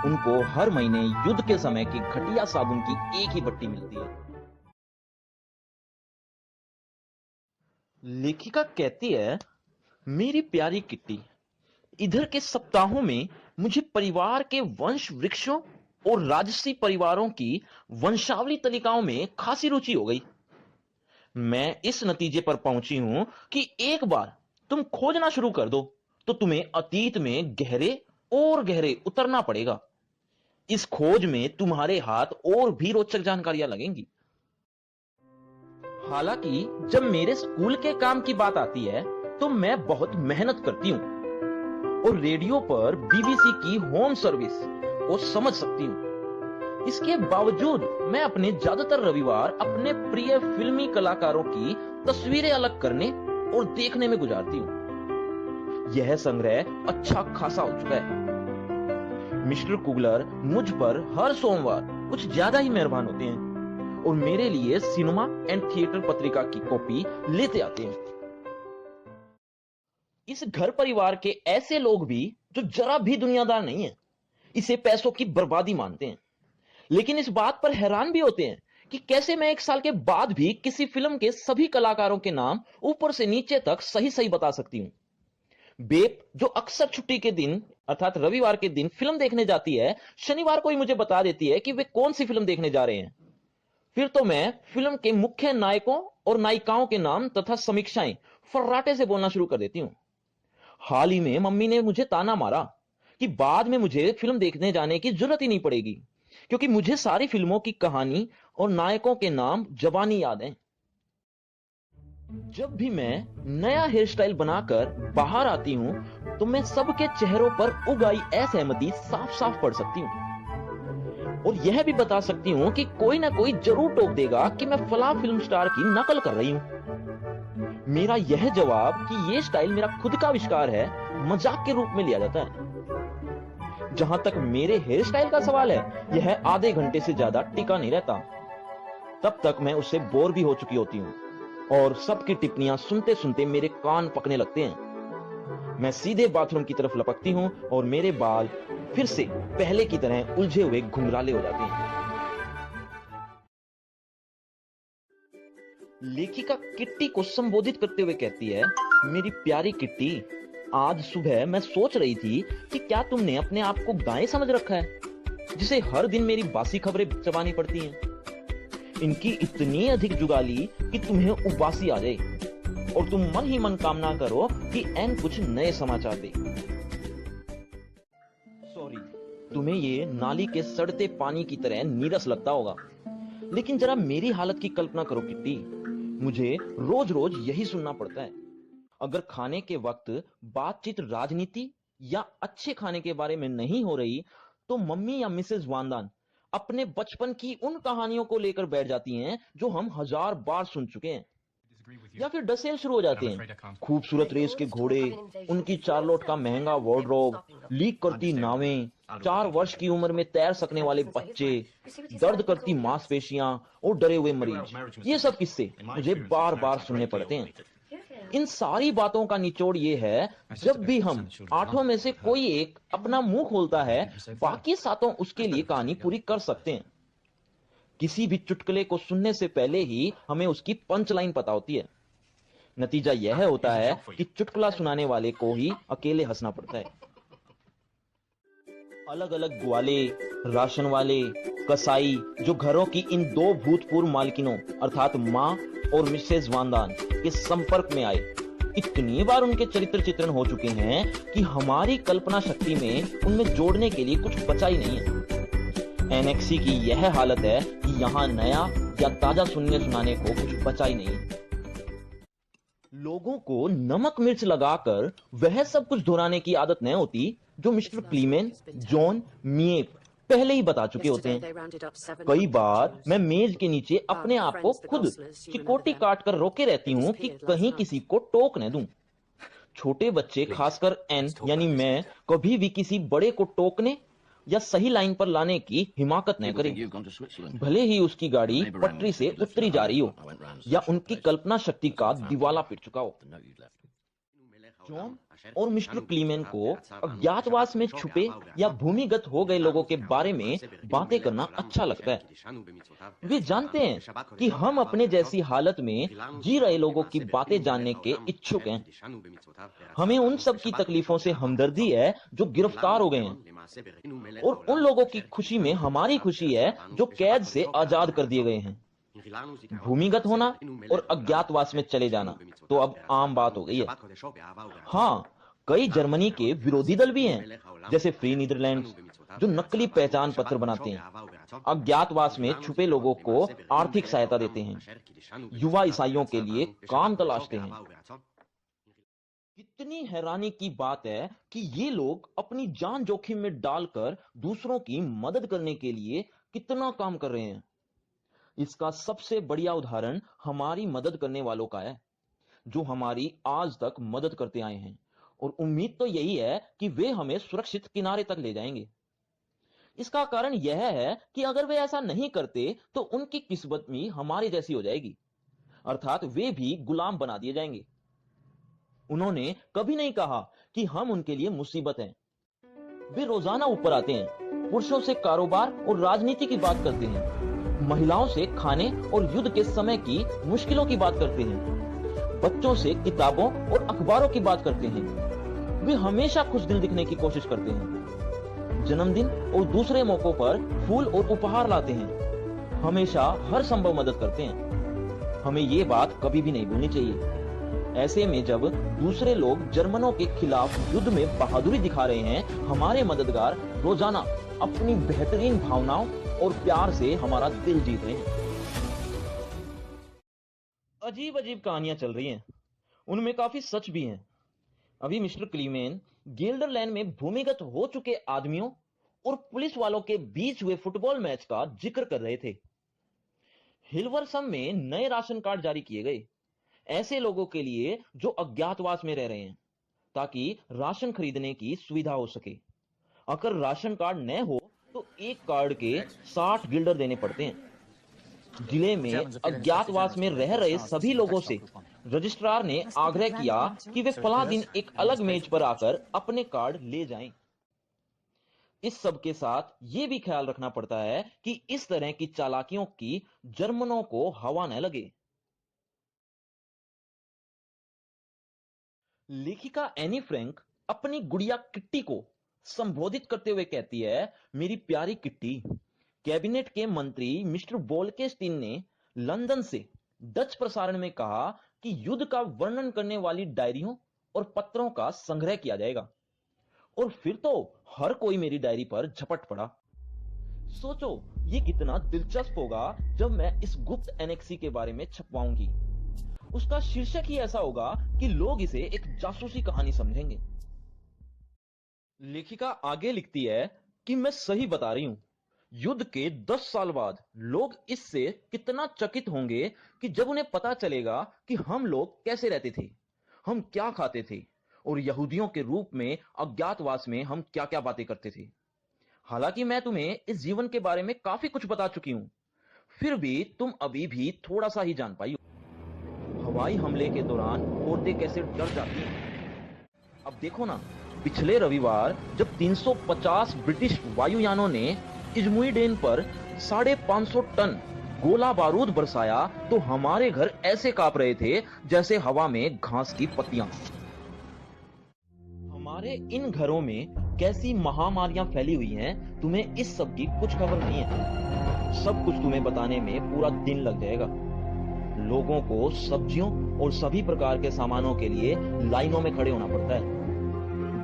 उनको हर महीने युद्ध के समय की घटिया साबुन की एक ही बट्टी मिलती है। लेखिका कहती है, मेरी प्यारी किट्टी, इधर के सप्ताहों में मुझे परिवार के वंश वृक्षों और राजसी परिवारों की वंशावली तालिकाओं में खासी रुचि हो गई। मैं इस नतीजे पर पहुंची हूं कि एक बार तुम खोजना शुरू कर दो तो तुम्हें अतीत में गहरे और गहरे उतरना पड़ेगा। इस खोज में तुम्हारे हाथ और भी रोचक जानकारियां लगेंगी। हालांकि जब मेरे स्कूल के काम की बात आती है तो मैं बहुत मेहनत करती हूं और रेडियो पर बीबीसी की होम सर्विस को समझ सकती हूं। इसके बावजूद मैं अपने ज्यादातर रविवार अपने प्रिय फिल्मी कलाकारों की तस्वीरें अलग करने और देखने में गुजारती हूं। यह संग्रह अच्छा खासा हो चुका है। मिस्टर कुगलर मुझ पर हर सोमवार कुछ ज्यादा ही मेहरबान होते हैं और मेरे लिए सिनेमा एंड थिएटर पत्रिका की कॉपी लेते आते हैं। इस घर परिवार के ऐसे लोग भी जो जरा भी दुनियादार नहीं है, इसे पैसों की बर्बादी मानते हैं, लेकिन इस बात पर हैरान भी होते हैं कि कैसे मैं 1 साल के बाद भी किसी फिल्म के सभी कलाकारों के नाम ऊपर से नीचे तक सही सही बता सकती हूं। बेप जो अक्सर छुट्टी के दिन अर्थात रविवार के दिन फिल्म देखने जाती है, शनिवार को ही मुझे बता देती है कि वे कौन सी फिल्म देखने जा रहे हैं। फिर तो मैं फिल्म के मुख्य नायकों और नायिकाओं के नाम तथा समीक्षाएं फर्राटे से बोलना शुरू कर देती हूं। हाल ही में मम्मी ने मुझे ताना मारा कि बाद में मुझे फिल्म देखने जाने की जरूरत ही नहीं पड़ेगी, क्योंकि मुझे सारी फिल्मों की कहानी और नायकों के नाम जबानी याद हैं। जब भी मैं नया हेयर स्टाइल बनाकर बाहर आती हूं, तो मैं सबके चेहरों पर उगाई असहमति साफ साफ पढ़ सकती हूं और यह भी बता सकती हूं कि कोई ना कोई जरूर टोक देगा कि मैं फला फिल्म स्टार की नकल कर रही हूं। मेरा यह जवाब कि यह स्टाइल मेरा खुद का आविष्कार है, मजाक के रूप में लिया जाता है। जहां तक मेरे हेयर स्टाइल का सवाल है, यह आधे घंटे से ज्यादा टिका नहीं रहता। तब तक मैं उससे बोर भी हो चुकी होती हूं और सबकी टिप्पणियां सुनते सुनते मेरे कान पकने लगते हैं। मैं सीधे बाथरूम की तरफ लपकती हूं और मेरे बाल फिर से पहले की तरह उलझे हुए घुंघराले हो जाते हैं। लेखिका किट्टी को संबोधित करते हुए कहती है, मेरी प्यारी किट्टी, आज सुबह मैं सोच रही थी कि क्या तुमने अपने आप को गाय समझ रखा है, जिसे हर दिन मेरी बासी खबरें चबानी पड़ती हैं। इनकी इतनी अधिक जुगाली कि तुम्हें उबासी आ जाए और तुम मन ही मन कामना करो कि एन कुछ नए समाचार दे। सॉरी, तुम्हें ये नाली के सड़ते पानी की तरह नीरस लगता होगा, लेकिन जरा मेरी हालत की कल्पना करो किट्टी, मुझे रोज रोज यही सुनना पड़ता है। अगर खाने के वक्त बातचीत राजनीति या अच्छे खाने के बारे में नहीं हो रही, तो मम्मी या मिसेस वांदान अपने बचपन की उन कहानियों को लेकर बैठ जाती हैं जो हम 1000 बार सुन चुके हैं, या फिर डसेल शुरू हो जाते हैं। खूबसूरत रेस के घोड़े, उनकी चार्लोट का महंगा वार्डरोब, लीक करती नावें, 4 वर्ष की उम्र में तैर सकने वाले बच्चे, दर्द करती मांसपेशियां और डरे हुए मरीज। ये सब किस्से मुझे बार बार सुनने पड़ते हैं। इन सारी बातों का निचोड़ ये है, जब भी हम 8 में से कोई एक अपना मुंह खोलता है, बाकी 7 उसके लिए कहानी पूरी कर सकते हैं। किसी भी चुटकुले को सुनने से पहले ही हमें उसकी पंच लाइन पता होती है। नतीजा यह होता है कि चुटकुला सुनाने वाले को ही अकेले हंसना पड़ता है। अलग अलग ग्वाले, राशन वाले, कसाई जो घरों की इन 2 भूतपूर्व मालकिनों अर्थात मां और मिसेस वांदान के संपर्क में आए, इतनी बार उनके चरित्र चित्रण हो चुके हैं कि हमारी कल्पना शक्ति में उनमें जोड़ने के लिए कुछ बचा ही नहीं है। एनएक्सी की यह हालत है कि यहां नया या ताजा सुनाने को कुछ बचा ही नहीं। लोगों को नमक मिर्च लगाकर वह सब कुछ दोहराने की आदत नहीं होती जो मिस्टर क्लीमेन, जॉन मिएप पहले ही बता चुके होते हैं। कई बार मैं मेज के नीचे अपने आप को खुद चिकोटी काट कर रोके रहती हूं कि कहीं किसी को टोक न दूं। छोटे बच्चे, खासकर एन यानी मैं, कभी भी किसी बड़े को टोकने या सही लाइन पर लाने की हिमाकत न करें, भले ही उसकी गाड़ी पटरी से उतरी जा रही हो या उनकी कल्पना शक्ति का दिवाला पिट चुका हो। जॉन और मिस्टर क्लीमेन को अज्ञातवास में छुपे या भूमिगत हो गए लोगों के बारे में बातें करना अच्छा लगता है। वे जानते हैं कि हम अपने जैसी हालत में जी रहे लोगों की बातें जानने के इच्छुक हैं। हमें उन सब की तकलीफों से हमदर्दी है जो गिरफ्तार हो गए हैं, और उन लोगों की खुशी में हमारी खुशी है जो कैद से आजाद कर दिए गए हैं। भूमिगत होना और अज्ञातवास में चले जाना तो अब आम बात हो गई है। हाँ, कई जर्मनी के विरोधी दल भी हैं, जैसे फ्री नीदरलैंड्स, जो नकली पहचान पत्र बनाते हैं, अज्ञातवास में छुपे लोगों को आर्थिक सहायता देते हैं, युवा ईसाइयों के लिए काम तलाशते हैं। कितनी हैरानी की बात है कि ये लोग अपनी जान जोखिम में डालकर दूसरों की मदद करने के लिए कितना काम कर रहे हैं। इसका सबसे बढ़िया उदाहरण हमारी मदद करने वालों का है, जो हमारी आज तक मदद करते आए हैं, और उम्मीद तो यही है कि वे हमें सुरक्षित किनारे तक ले जाएंगे। इसका कारण यह है कि अगर वे ऐसा नहीं करते तो उनकी किस्मत भी हमारे जैसी हो जाएगी, अर्थात वे भी गुलाम बना दिए जाएंगे। उन्होंने कभी नहीं कहा कि हम उनके लिए मुसीबत हैं। वे रोजाना ऊपर आते हैं, पुरुषों से कारोबार और राजनीति की बात करते हैं, महिलाओं से खाने और युद्ध के समय की मुश्किलों की बात करते हैं, बच्चों से किताबों और अखबारों की बात करते हैं। वे हमेशा खुश दिल दिखने की कोशिश करते हैं, जन्मदिन और दूसरे मौकों पर फूल और उपहार लाते हैं, हमेशा हर संभव मदद करते हैं। हमें ये बात कभी भी नहीं भूलनी चाहिए। ऐसे में जब दूसरे लोग जर्मनों के खिलाफ युद्ध में बहादुरी दिखा रहे हैं, हमारे मददगार रोजाना अपनी बेहतरीन भावनाओं और प्यार से हमारा दिल जीत रहे हैं। अजीब अजीब कहानियां चल रही हैं, उनमें काफी सच भी हैं। अभी मिस्टर क्लीमेन गेल्डरलैंड में भूमिगत हो चुके आदमियों और पुलिस वालों के बीच हुए फुटबॉल मैच का जिक्र कर रहे थे। हिल्वरसम में नए राशन कार्ड जारी किए गए, ऐसे लोगों के लिए जो अज्ञातवास में रह रहे हैं, ताकि राशन खरीदने की सुविधा हो सके। अगर राशन कार्ड न हो तो एक कार्ड के 60 गिल्डर देने पड़ते हैं। जिले में अज्ञातवास में रह रहे सभी लोगों से रजिस्ट्रार ने आग्रह किया कि वे फला दिन एक अलग मेज पर आकर अपने कार्ड ले जाएं। इस सब के साथ यह भी ख्याल रखना पड़ता है कि इस तरह की चालाकियों की जर्मनों को हवा न लगे। लेखिका एनी फ्रैंक अपनी गुड़िया किट्टी को संबोधित करते हुए कहती है, मेरी प्यारी किट्टी, कैबिनेट के मंत्री मिस्टर बोल्केस्टीन ने लंदन से डच प्रसारण में कहा कि युद्ध का वर्णन करने वाली डायरियों और पत्रों का संग्रह किया जाएगा। और फिर तो हर कोई मेरी डायरी पर झपट पड़ा। सोचो ये कितना दिलचस्प होगा जब मैं इस गुप्त एनेक्सी के बारे में छपवाऊंगी। उसका शीर्षक ही ऐसा होगा कि लोग इसे एक जासूसी कहानी समझेंगे। लेखिका आगे लिखती है कि मैं सही बता रही हूं, युद्ध के 10 साल बाद लोग इससे कितना चकित होंगे कि जब उन्हें पता चलेगा कि हम लोग कैसे रहते थे, हम क्या खाते थे और यहूदियों के रूप में अज्ञातवास में हम क्या क्या बातें करते थे। हालांकि मैं तुम्हें इस जीवन के बारे में काफी कुछ बता चुकी हूं, फिर भी तुम अभी भी थोड़ा सा ही जान पाई हो। हवाई हमले के दौरान औरतें कैसे डर जाती हैं। अब देखो ना, पिछले रविवार जब 350 ब्रिटिश वायुयानों ने इजमुइडेन पर 550 टन गोला बारूद बरसाया तो हमारे घर ऐसे कांप रहे थे जैसे हवा में घास की पत्तियां। हमारे इन घरों में कैसी महामारियां फैली हुई हैं, तुम्हें इस सब की कुछ खबर नहीं है। सब कुछ तुम्हें बताने में पूरा दिन लग जाएगा। लोगों को सब्जियों और सभी प्रकार के सामानों के लिए लाइनों में खड़े होना पड़ता है।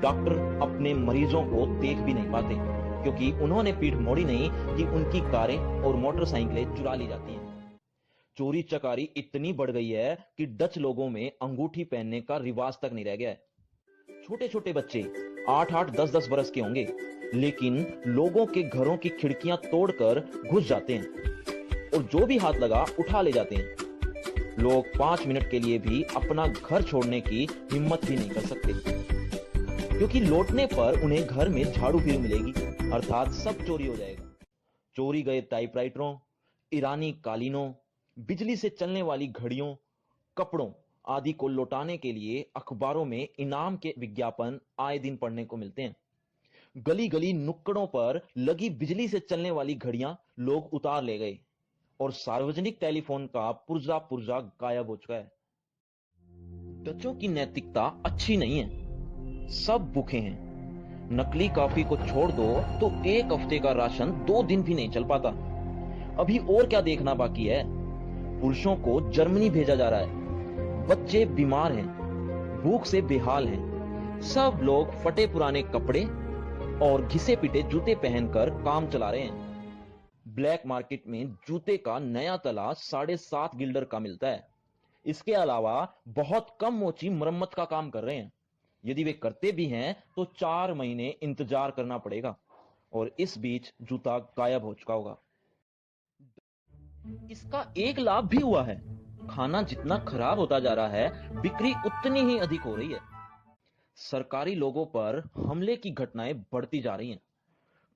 डॉक्टर अपने मरीजों को देख भी नहीं पाते क्योंकि उन्होंने पीठ मोड़ी नहीं कि उनकी कारें और मोटरसाइकिलें चुरा ली जाती हैं। चोरी चकारी इतनी बढ़ गई है कि डच लोगों में अंगूठी पहनने का रिवाज तक नहीं रह गया है। छोटे छोटे बच्चे 8-8, 10-10 बरस के होंगे, लेकिन लोगों के घरों की खिड़कियां तोड़कर घुस जाते हैं और जो भी हाथ लगा उठा ले जाते हैं। लोग 5 मिनट के लिए भी अपना घर छोड़ने की हिम्मत भी नहीं कर सकते क्योंकि लौटने पर उन्हें घर में झाड़ू फिर मिलेगी, अर्थात सब चोरी हो जाएगा। चोरी गए टाइपराइटरों, ईरानी कालीनों, बिजली से चलने वाली घड़ियों, कपड़ों आदि को लौटाने के लिए अखबारों में इनाम के विज्ञापन आए दिन पढ़ने को मिलते हैं। गली गली नुक्कड़ों पर लगी बिजली से चलने वाली घड़ियां लोग उतार ले गए और सार्वजनिक टेलीफोन का पुर्जा पुर्जा गायब हो चुका है। डचों की नैतिकता अच्छी नहीं है, सब भूखे हैं। नकली कॉफी को छोड़ दो तो एक हफ्ते का राशन 2 दिन भी नहीं चल पाता। अभी और क्या देखना बाकी है। पुरुषों को जर्मनी भेजा जा रहा है, बच्चे बीमार हैं, भूख से बेहाल हैं। सब लोग फटे पुराने कपड़े और घिसे पिटे जूते पहनकर काम चला रहे हैं। ब्लैक मार्केट में जूते का नया तला 7.5 गिल्डर का मिलता है। इसके अलावा बहुत कम मोची मरम्मत का काम कर रहे हैं। यदि वे करते भी हैं तो 4 महीने इंतजार करना पड़ेगा और इस बीच जूता गायब हो चुका होगा। इसका एक लाभ भी हुआ है, खाना जितना खराब होता जा रहा है बिक्री उतनी ही अधिक हो रही है। सरकारी लोगों पर हमले की घटनाएं बढ़ती जा रही हैं।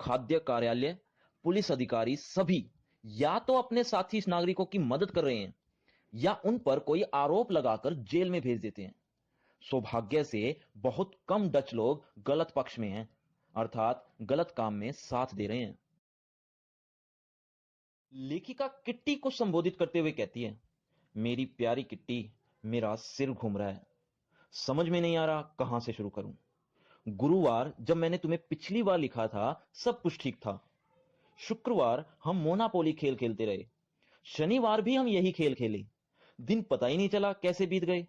खाद्य कार्यालय, पुलिस अधिकारी सभी या तो अपने साथी नागरिकों की मदद कर रहे हैं या उन पर कोई आरोप लगाकर जेल में भेज देते हैं। सौभाग्य से बहुत कम डच लोग गलत पक्ष में हैं, अर्थात गलत काम में साथ दे रहे हैं। लेखिका किट्टी को संबोधित करते हुए कहती है, मेरी प्यारी किट्टी, मेरा सिर घूम रहा है, समझ में नहीं आ रहा कहां से शुरू करूं। गुरुवार जब मैंने तुम्हें पिछली बार लिखा था सब कुछ ठीक था। शुक्रवार हम मोनापोली खेल खेलते रहे। शनिवार भी हम यही खेल खेले। दिन पता ही नहीं चला कैसे बीत गए।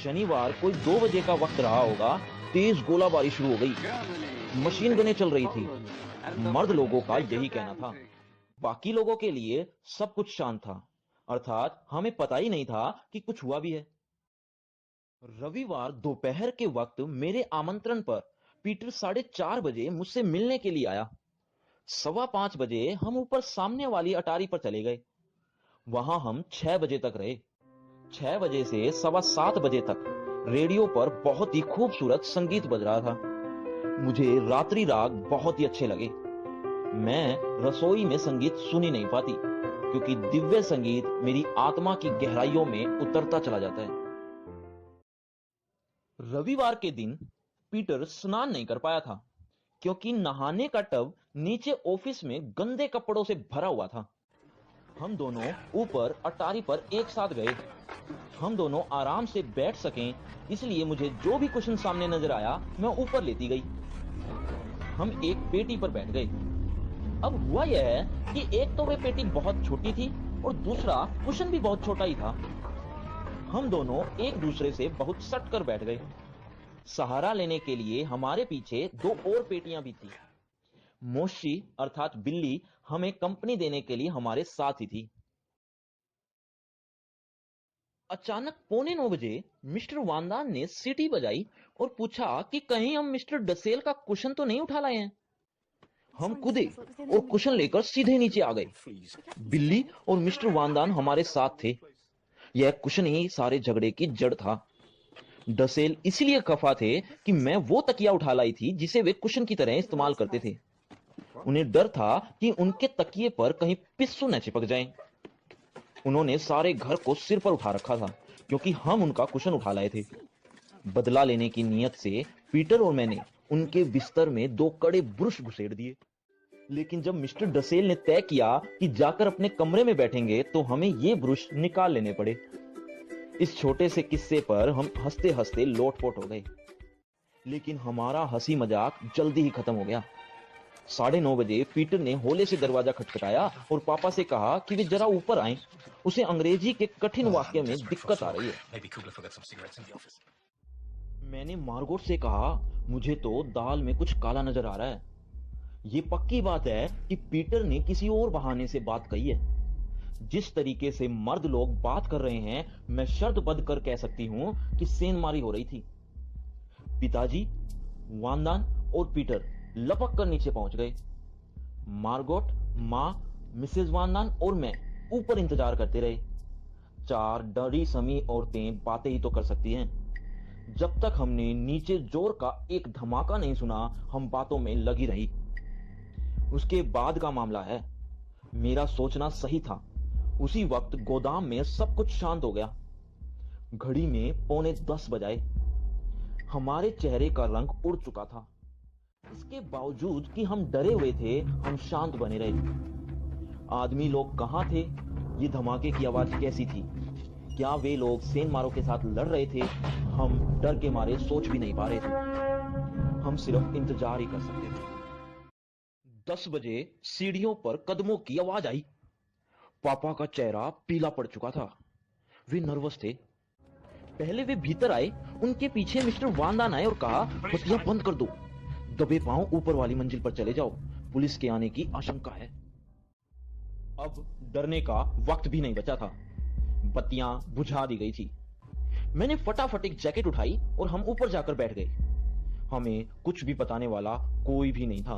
शनिवार कोई 2 बजे का वक्त रहा होगा। तेज गोलाबारी शुरू हो गई। मशीन गनें चल रही थी। मर्द लोगों का यही कहना था। बाकी लोगों के लिए सब कुछ शांत था, अर्थात हमें पता ही नहीं था कि कुछ हुआ भी है। रविवार दोपहर के वक्त मेरे आमंत्रण पर पीटर 4:30 बजे मुझसे मिलने के लिए आया। 5:15 बजे हम ऊपर सामने वाली अटारी पर चले गए। वहां हम 6 बजे तक रहे। 6 बजे से 7:15 बजे तक रेडियो पर बहुत ही खूबसूरत संगीत बज रहा था। मुझे रात्रि राग बहुत ही अच्छे लगे। मैं रसोई में संगीत सुन ही नहीं पाती, क्योंकि दिव्य संगीत मेरी आत्मा की गहराइयों में उतरता चला जाता है। रविवार के दिन पीटर स्नान नहीं कर पाया था, क्योंकि नहाने का टब नीचे ऑफिस में गंदे कपड़ों से भरा हुआ था। हम दोनों ऊपर अटारी पर एक साथ गए। हम दोनों आराम से बैठ सकें, इसलिए मुझे जो भी कुशन सामने नजर आया मैं ऊपर लेती गई। हम एक पेटी पर बैठ गए। अब हुआ यह है कि एक तो वह पेटी बहुत छोटी थी और दूसरा कुशन भी बहुत छोटा ही था। हम दोनों एक दूसरे से बहुत सट कर बैठ गए। सहारा लेने के लिए हमारे पीछे 2 और पेटियां भी थी। मोशी अर्थात बिल्ली हमें कंपनी देने के लिए हमारे साथ ही थी। अचानक 8:45 बजे मिस्टर वांदान ने सीटी बजाई और पूछा कि कहीं हम मिस्टर डसेल का कुशन तो नहीं उठा लाए हैं। हम कूदे और कुशन लेकर सीधे नीचे आ गए। बिल्ली और मिस्टर वांदान हमारे साथ थे। यह कुशन ही सारे झगड़े की जड़ था। डसेल इसलिए खफा थे कि मैं वो तकिया उठा लाई थी जिसे वे कुशन की तरह इस्तेमाल करते थे। उन्हें डर था कि उनके तकिए पर कहीं पिस्सू न चिपक जाएं। उन्होंने सारे घर को सिर पर उठा रखा था, क्योंकि हम उनका कुशन उठा लाए थे। बदला लेने की नीयत से पीटर और मैंने उनके बिस्तर में 2 कड़े ब्रुश घुसेड़ दिए। लेकिन जब मिस्टर डसेल ने तय किया कि जाकर अपने कमरे में बैठेंगे, तो हमें ये ब्रुश निकाल लेने पड़े। इस छोटे से किस्से पर हम हंसते हंसते लोटपोट हो गए। लेकिन हमारा हंसी मजाक जल्दी ही खत्म हो गया। 9:30 बजे पीटर ने होले से दरवाजा खटखटाया और पापा से कहा कि वे जरा ऊपर आएं। उसे अंग्रेजी के कठिन वाक्य में दिक्कत आ रही है। मैंने मार्गोट से कहा, मुझे तो दाल में कुछ काला नजर आ रहा है। ये पक्की बात है कि पीटर ने किसी और बहाने से बात कही है। जिस तरीके से मर्द लोग बात कर रहे हैं, मैं शर्तबद्ध कर कह सकती हूं कि सेंधमारी हो रही थी। पिताजी, वांदान और पीटर लपक कर नीचे पहुंच गए। मार्गोट, मां, मिसेस वांदान और मैं ऊपर इंतजार करते रहे। 4 डरी समी औरतें बातें ही तो कर सकती हैं। जब तक हमने नीचे जोर का एक धमाका नहीं सुना, हम बातों में लगी रही। उसके बाद का मामला है, मेरा सोचना सही था। उसी वक्त गोदाम में सब कुछ शांत हो गया। घड़ी में 9:45 बजाए। हमारे चेहरे का रंग उड़ चुका था। इसके बावजूद कि हम डरे हुए थे, हम शांत बने रहे। आदमी लोग कहां थे? ये धमाके की आवाज कैसी थी? क्या वे लोग सेंधमारों के साथ लड़ रहे थे? हम डर के मारे सोच भी नहीं पा रहे थे। हम सिर्फ इंतजार ही कर सकते थे। 10 बजे सीढ़ियों पर कदमों की आवाज आई। पापा का चेहरा पीला पड़ चुका था। वे नर्वस थे। पहले वे भीतर आए। उनके पीछे मिस्टर वांदान आए और कहा, बत्तियां बंद कर दो। दबे पांव ऊपर वाली मंजिल पर चले जाओ। पुलिस के आने की आशंका है। अब डरने का वक्त भी नहीं बचा था। बत्तियां बुझा दी गई थी। मैंने फटाफट एक जैकेट उठाई और हम ऊपर जाकर बैठ गए। हमें कुछ भी बताने वाला कोई भी नहीं था।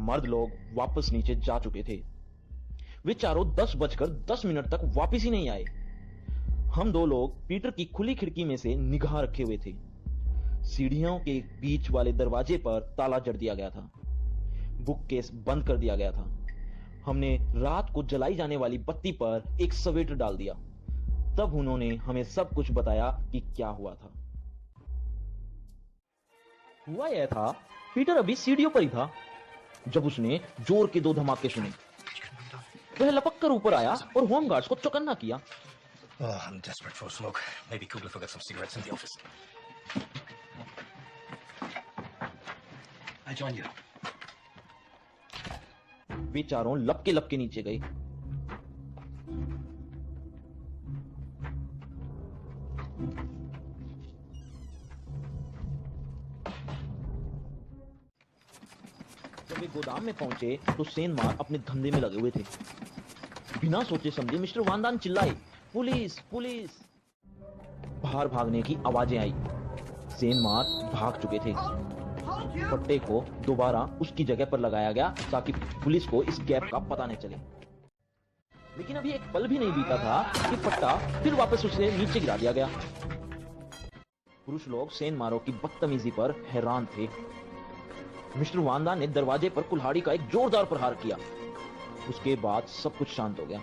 मर्द लोग वापस नीचे जा चुके थे। वे चारों 10:10 तक वापस ही नहीं आए। हम 2 लोग पीटर की खुली खिड़की में से निगाह रखे हुए थे। सीढ़ियों के बीच वाले दरवाजे पर ताला जड़ दिया गया था। बुक केस बंद कर दिया गया था। हमने रात को जलाई जाने वाली बत्ती पर एक स्वेटर डाल दिया। तब उन्होंने हमें सब कुछ बताया कि क्या हुआ था। हुआ यह था, पीटर अभी सीढ़ियों पर ही था जब उसने जोर के 2 धमाके सुने। वह लपक कर ऊपर आया और होमगार्ड्स को चौकन्ना किया। Oh, I'm desperate for a smoke. Maybe Kugler forgot some cigarettes in the office. I join you. वे चारों लपके लपके नीचे गए। जब वे गोदाम में पहुंचे तो सेनमार अपने धंधे में लगे हुए थे। बिना सोचे समझे मिस्टर वांदान चिल्लाए, पुलिस पुलिस। बाहर भागने की आवाजें आई। सेनमार भाग चुके थे। पट्टे को दोबारा उसकी जगह पर लगाया गया ताकि पुलिस को इस गैप का पता नहीं चले। लेकिन अभी एक पल भी नहीं बीता था कि पट्टा फिर वापस उसे नीचे गिरा दिया गया। पुरुष लोग सेनमारों की बदतमीजी पर हैरान थे। मिस्टर वांदा ने दरवाजे पर कुल्हाड़ी का एक जोरदार प्रहार किया। उसके बाद सब कुछ शांत हो गया।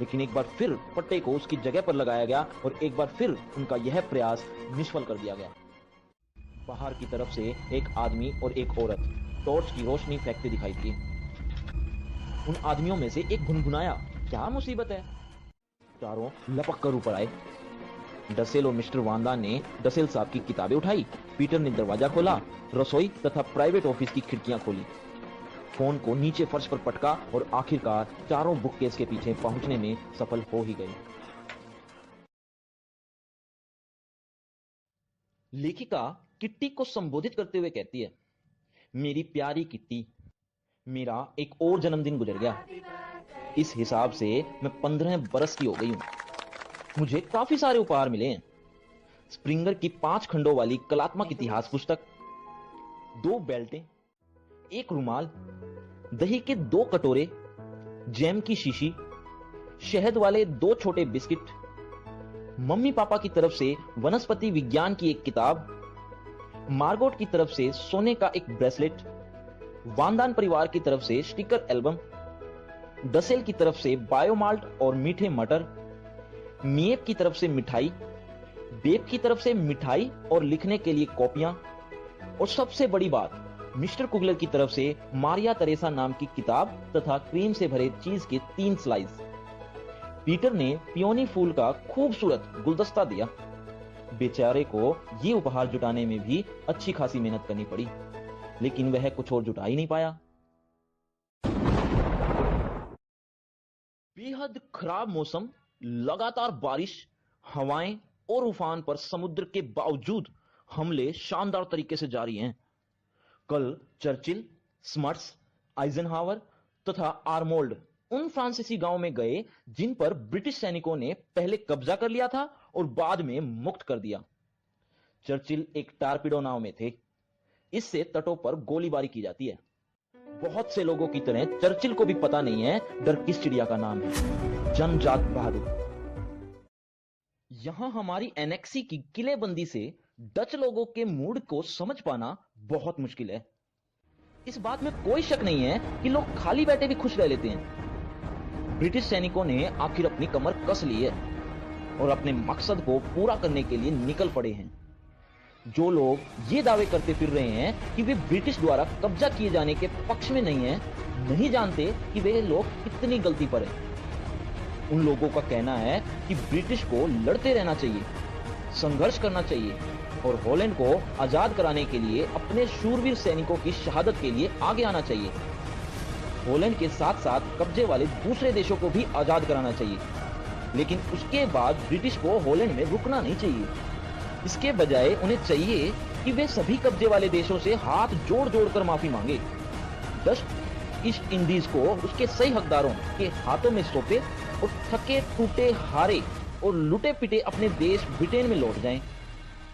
लेकिन एक बार फिर पट्टे को उसकी जगह पर लगाया गया और एक बार फिर उनका यह प्रयास निष्फल कर दिया गया। बाहर की तरफ से एक आदमी और एक औरत टॉर्च की रोशनी फेंकते दिखाई दिए। उन आदमियों में से एक गुनगुनाया, क्या मुसीबत है? चारों लपक कर ऊपर आए। डसेल और मिस्टर वांदा ने डसेल साहब की किताबें उठाई। पीटर ने दरवाजा खोला, रसोई तथा प्राइवेट ऑफिस की खिड़कियां खोली, फोन को नीचे फर्श पर पटका और आखिरकार चारों बुककेस के पीछे पहुंचने में सफल हो ही गए। लेखिका किट्टी को संबोधित करते हुए कहती है, मेरी प्यारी किट्टी, मेरा एक और जन्मदिन गुजर गया। इस हिसाब से मैं 15 बरस की हो गई हूं। मुझे काफी सारे उपहार मिले हैं। स्प्रिंगर की 5 खंडों वाली कलात्मक इतिहास पुस्तक, 2 बेल्टें, एक रुमाल, दही के 2 कटोरे, जैम की शीशी, शहद वाले 2 छोटे बिस्किट, मम्मी पापा की तरफ से वनस्पति विज्ञान की एक किताब, मार्गोट की तरफ से सोने का एक ब्रेसलेट, वांदान परिवार की तरफ से स्टिकर एल्बम, डसेल की तरफ से बायोमाल्ट और मीठे मटर, मिएप की तरफ से मिठाई, बेप की तरफ से मिठाई और लिखने के लिए कॉपियां, और सबसे बड़ी बात, मिस्टर कुगलर की तरफ से मारिया तेरेसा नाम की किताब तथा क्रीम से भरे चीज के 3 स्लाइस। पीटर ने पियोनी फूल का खूबसूरत गुलदस्ता दिया। बेचारे को ये उपहार जुटाने में भी अच्छी खासी मेहनत करनी पड़ी, लेकिन वह कुछ और जुटा ही नहीं पाया। बेहद खराब मौसम, लगातार बारिश, हवाएं और उफान पर समुद्र के बावजूद हमले शानदार तरीके से जारी हैं। कल चर्चिल, स्मर्ट्स, आइजनहावर तथा आर्मोल्ड उन फ्रांसीसी गांव में गए जिन पर ब्रिटिश सैनिकों ने पहले कब्जा कर लिया था और बाद में मुक्त कर दिया। चर्चिल एक टारपीडो नाव में थे। इससे तटों पर गोलीबारी की जाती है। बहुत से लोगों की तरह चर्चिल को भी पता नहीं है डर किस चिड़िया का नाम है, जनजात बहादुर। यहां हमारी एनेक्सी की किलेबंदी से डच लोगों के मूड को समझ पाना बहुत मुश्किल है। इस बात में कोई शक नहीं है कि लोग खाली बैठे भी खुश रह लेते हैं। ब्रिटिश सैनिकों ने आखिर अपनी कमर कस ली है और अपने मकसद को पूरा करने के लिए निकल पड़े हैं। जो लोग ये दावे करते फिर रहे हैं कि वे ब्रिटिश द्वारा कब्जा किए जाने के पक्ष में नहीं हैं, नहीं जानते कि वे लोग कितनी गलती पर हैं। उन लोगों का कहना है कि ब्रिटिश को लड़ते रहना चाहिए, संघर्ष करना चाहिए और हॉलैंड को आजाद कराने के लिए अपने शूरवीर सैनिकों की शहादत के लिए आगे आना चाहिए। हॉलैंड के साथ साथ कब्जे वाले दूसरे देशों को भी आजाद कराना चाहिए, लेकिन उसके बाद ब्रिटिश को हॉलैंड में रुकना नहीं चाहिए। इसके बजाय उन्हें चाहिए कि वे सभी कब्जे वाले देशों से हाथ जोड़ जोड़ कर माफी मांगे, डच ईस्ट इंडीज को उसके सही हकदारों के हाथों में सौंपे और थके टूटे हारे और लुटे पिटे अपने देश ब्रिटेन में लौट जाएं।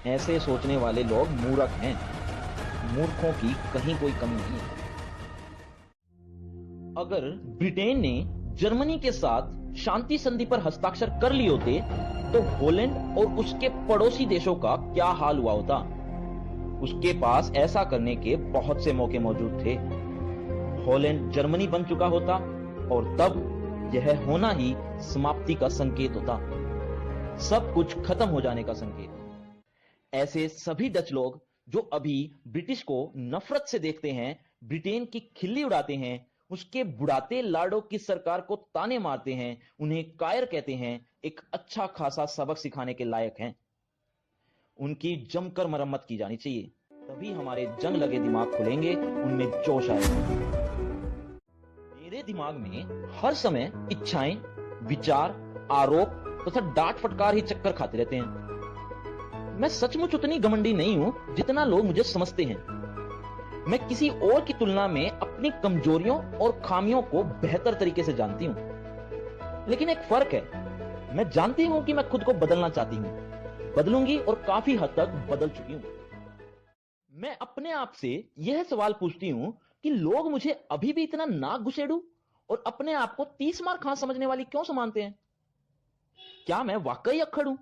ऐसे सोचने वाले लोग मूर्ख हैं। मूर्खों की कहीं कोई कमी नहीं है। अगर ब्रिटेन ने जर्मनी के साथ शांति संधि पर हस्ताक्षर कर लिए होते तो हॉलैंड और उसके पड़ोसी देशों का क्या हाल हुआ होता। उसके पास ऐसा करने के बहुत से मौके मौजूद थे। हॉलैंड जर्मनी बन चुका होता और तब यह होना ही समाप्ति का संकेत होता, सब कुछ खत्म हो जाने का संकेत। ऐसे सभी डच लोग जो अभी ब्रिटिश को नफरत से देखते हैं, ब्रिटेन की खिल्ली उड़ाते हैं, उसके बुढ़ाते लाडो की सरकार को ताने मारते हैं, उन्हें कायर कहते हैं, एक अच्छा खासा सबक सिखाने के लायक हैं। उनकी जमकर मरम्मत की जानी चाहिए, तभी हमारे जंग लगे दिमाग खुलेंगे, उनमें जोश आएगा। मेरे दिमाग में हर समय इच्छाएं, विचार, आरोप तथा डांट फटकार ही चक्कर खाते रहते हैं। मैं सचमुच उतनी घमंडी नहीं हूं जितना लोग मुझे समझते हैं। मैं किसी और की तुलना में अपनी कमजोरियों और खामियों को बेहतर तरीके से जानती हूं। लेकिन एक फर्क है, मैं जानती हूं कि मैं खुद को बदलना चाहती हूं, बदलूंगी और काफी हद तक बदल चुकी हूं। मैं अपने आप से यह सवाल पूछती हूं कि लोग मुझे अभी भी इतना नाक घुसेड़ू और अपने आप को 30 मार खां समझने वाली क्यों समझते हैं? क्या मैं वाकई अक्खड़ हूं?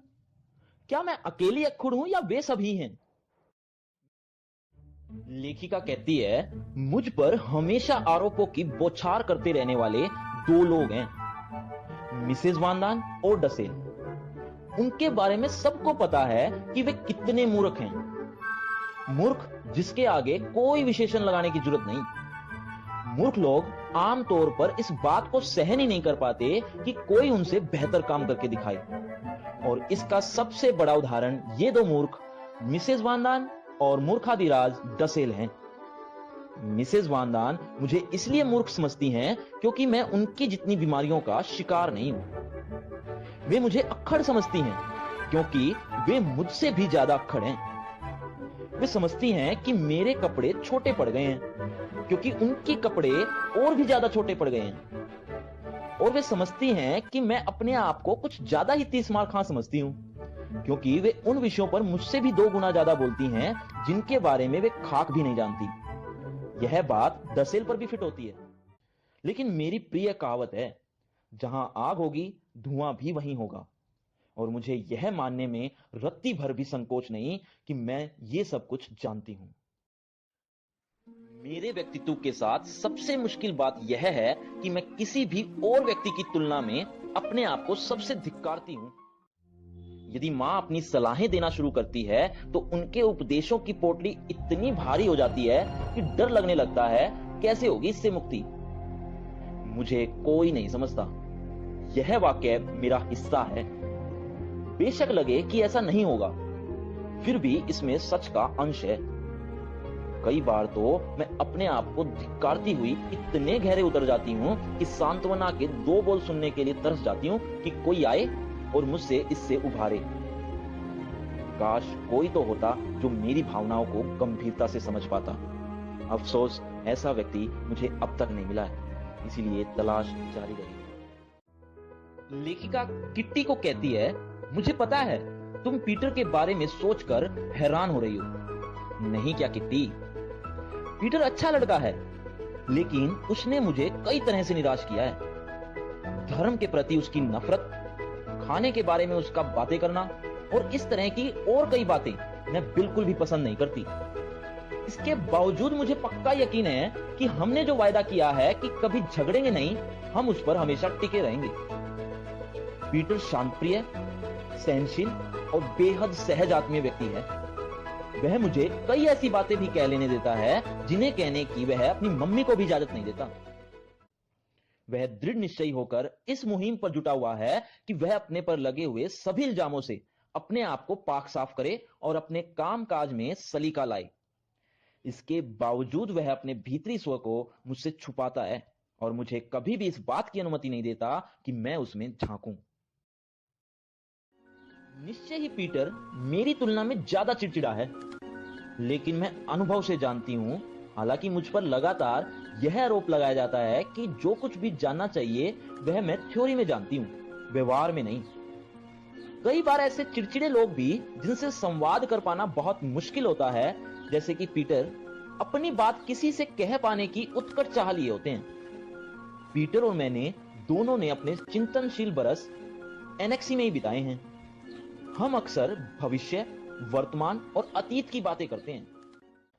क्या मैं अकेली अक्खड़ हूं या वे सभी हैं? लेखिका कहती है, मुझ पर हमेशा आरोपों की बौछार करते रहने वाले दो लोग हैं, मिसेस वांदान और डसेल। उनके बारे में सबको पता है कि वे कितने मूर्ख हैं। मूर्ख जिसके आगे कोई विशेषण लगाने की जरूरत नहीं। मूर्ख लोग आमतौर पर इस बात को सहन ही नहीं कर पाते कि कोई उनसे बेहतर काम करके दिखाए। और इसका सबसे बड़ा उदाहरण ये दो मूर्ख, मिसेस वांदान और मूर्खादिराज डसेल हैं। मिसेस वांदान मुझे इसलिए मूर्ख समझती हैं क्योंकि मैं उनकी जितनी बीमारियों का शिकार नहीं हूं। वे मुझे अक्खड़ समझती हैं क्योंकि वे मुझसे भी ज्यादा अक्खड़ हैं। वे समझती हैं कि मेरे कपड़े छोटे पड़ गए हैं क्योंकि उनके कपड़े और भी ज्यादा छोटे पड़ गए हैं। और वे समझती हैं कि मैं अपने आप को कुछ ज्यादा ही 30 मार खां समझती हूं क्योंकि वे उन विषयों पर मुझसे भी 2 गुना ज्यादा बोलती हैं जिनके बारे में वे खाक भी नहीं जानती। यह बात डसेल पर भी फिट होती है। लेकिन मेरी प्रिय कहावत है, जहां आग होगी धुआं भी वहीं होगा। और मुझे यह मानने में रत्ती भर भी संकोच नहीं कि मैं ये सब कुछ जानती हूं। मेरे व्यक्तित्व के साथ सबसे मुश्किल बात यह है कि मैं किसी भी और व्यक्ति की तुलना में अपने आप को सबसे धिक्कारती हूं। यदि मां अपनी सलाहें देना शुरू करती है तो उनके उपदेशों की पोटली इतनी भारी हो जाती है कि डर लगने लगता है कैसे होगी इससे मुक्ति। मुझे कोई नहीं समझता। यह वाक्य मेरा हिस्सा है। बेशक लगे कि ऐसा नहीं होगा, फिर भी इसमें सच का अंश है। कई बार तो मैं अपने आप को धिक्कारती हुई इतने गहरे उतर जाती हूं कि सांत्वना के 2 बोल सुनने के लिए तरस जाती हूं कि कोई आए और मुझसे इससे उभारे। काश कोई तो होता जो मेरी भावनाओं को गंभीरता से समझ पाता। अफसोस ऐसा व्यक्ति मुझे अब तक नहीं मिला है, इसीलिए तलाश जारी रही। लेखिका किट्टी को कहती है, मुझे पता है तुम पीटर के बारे में सोचकर हैरान हो रही हो। नहीं क्या किट्टी, पीटर अच्छा लड़का है, लेकिन उसने मुझे कई तरह से निराश किया है। धर्म के प्रति उसकी नफरत, खाने के बारे में उसका बातें करना और इस तरह की और कई बातें मैं बिल्कुल भी पसंद नहीं करती। इसके बावजूद मुझे पक्का यकीन है कि हमने जो वायदा किया है कि कभी झगड़ेंगे नहीं, हम उस पर हमेशा टिके रहेंगे। पीटर शांतप्रिय, सहनशील और बेहद सहज आत्मीय व्यक्ति है। वह मुझे कई ऐसी बातें भी कह लेने देता है जिन्हें कहने की वह अपनी मम्मी को भी इजाजत नहीं देता। वह दृढ़ निश्चयी होकर इस मुहिम पर जुटा हुआ है कि वह अपने पर लगे हुए सभी इल्जामों से अपने आप को पाक साफ करे और अपने काम काज में सलीका लाए। इसके बावजूद वह अपने भीतरी स्व को मुझसे छुपाता है और मुझे कभी भी इस बात की अनुमति नहीं देता कि मैं उसमें झांकूं। निश्चय ही पीटर मेरी तुलना में ज्यादा चिड़चिड़ा है, लेकिन मैं अनुभव से जानती हूं, हालांकि मुझ पर लगातार यह आरोप लगाया जाता है कि जो कुछ भी जानना चाहिए वह मैं थ्योरी में जानती हूं, व्यवहार में नहीं। कई बार ऐसे चिड़चिड़े लोग भी जिनसे संवाद कर पाना बहुत मुश्किल होता है, जैसे कि पीटर, अपनी बात किसी से कह पाने की उत्कट चाह लिए होते हैं। पीटर और मैंने दोनों ने अपने चिंतनशील बरस एनेक्सी में ही बिताए हैं। हम अक्सर भविष्य, वर्तमान और अतीत की बातें करते हैं,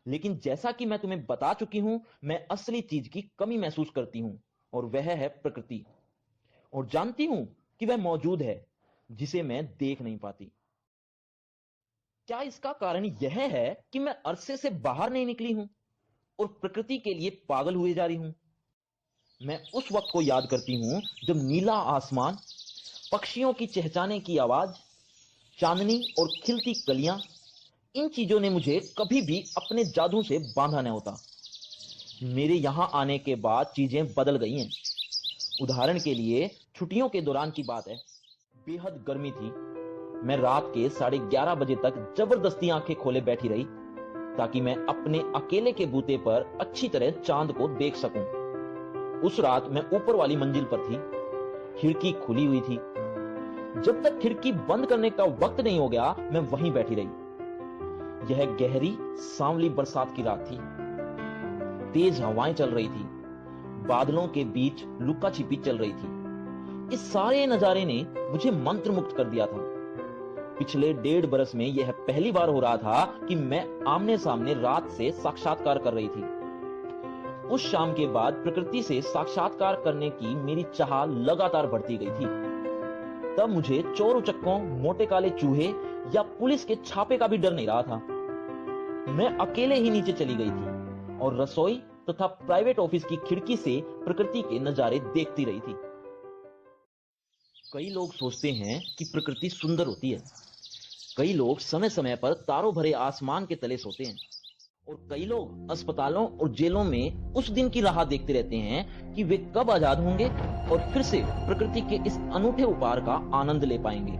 लेकिन जैसा कि मैं तुम्हें बता चुकी हूं, मैं असली चीज की कमी महसूस करती हूं और वह है प्रकृति। और जानती हूं कि वह मौजूद है जिसे मैं देख नहीं पाती। क्या इसका कारण यह है कि मैं अरसे से बाहर नहीं निकली हूं और प्रकृति के लिए पागल हुए जा रही हूं? मैं उस वक्त को याद करती हूं जब नीला आसमान, पक्षियों की चहचहाने की आवाज, चांदनी और खिलती कलियां, इन चीजों ने मुझे कभी भी अपने जादू से बांधा न होता। मेरे यहां आने के बाद चीजें बदल गई हैं। उदाहरण के लिए छुट्टियों के दौरान की बात है, बेहद गर्मी थी। मैं रात के 11:30 बजे तक जबरदस्ती आंखें खोले बैठी रही ताकि मैं अपने अकेले के बूते पर अच्छी तरह चांद को देख सकूं। उस रात मैं ऊपर वाली मंजिल पर थी, खिड़की खुली हुई थी। जब तक खिड़की बंद करने का वक्त नहीं हो गया, मैं वहीं बैठी रही। यह गहरी सांवली बरसात की रात थी। तेज हवाएं चल रही थी, बादलों के बीच लुका छिपी चल रही थी। इस सारे नजारे ने मुझे मंत्रमुग्ध कर दिया था। पिछले 1.5 बरस में यह पहली बार हो रहा था कि मैं आमने सामने रात से साक्षात्कार कर रही थी। उस शाम के बाद प्रकृति से साक्षात्कार करने की मेरी चाह लगातार बढ़ती गई थी। तब मुझे चोर उचक्कों, मोटे काले चूहे या पुलिस के छापे का भी डर नहीं रहा था। मैं अकेले ही नीचे चली गई थी और रसोई तथा प्राइवेट ऑफिस की खिड़की से प्रकृति के नजारे देखती रही थी। कई लोग सोचते हैं कि प्रकृति सुंदर होती है। कई लोग समय समय पर तारों भरे आसमान के तले सोते हैं और कई लोग अस्पतालों और जेलों में उस दिन की राह देखते रहते हैं कि वे कब आजाद होंगे और फिर से प्रकृति के इस अनूठे उपहार का आनंद ले पाएंगे।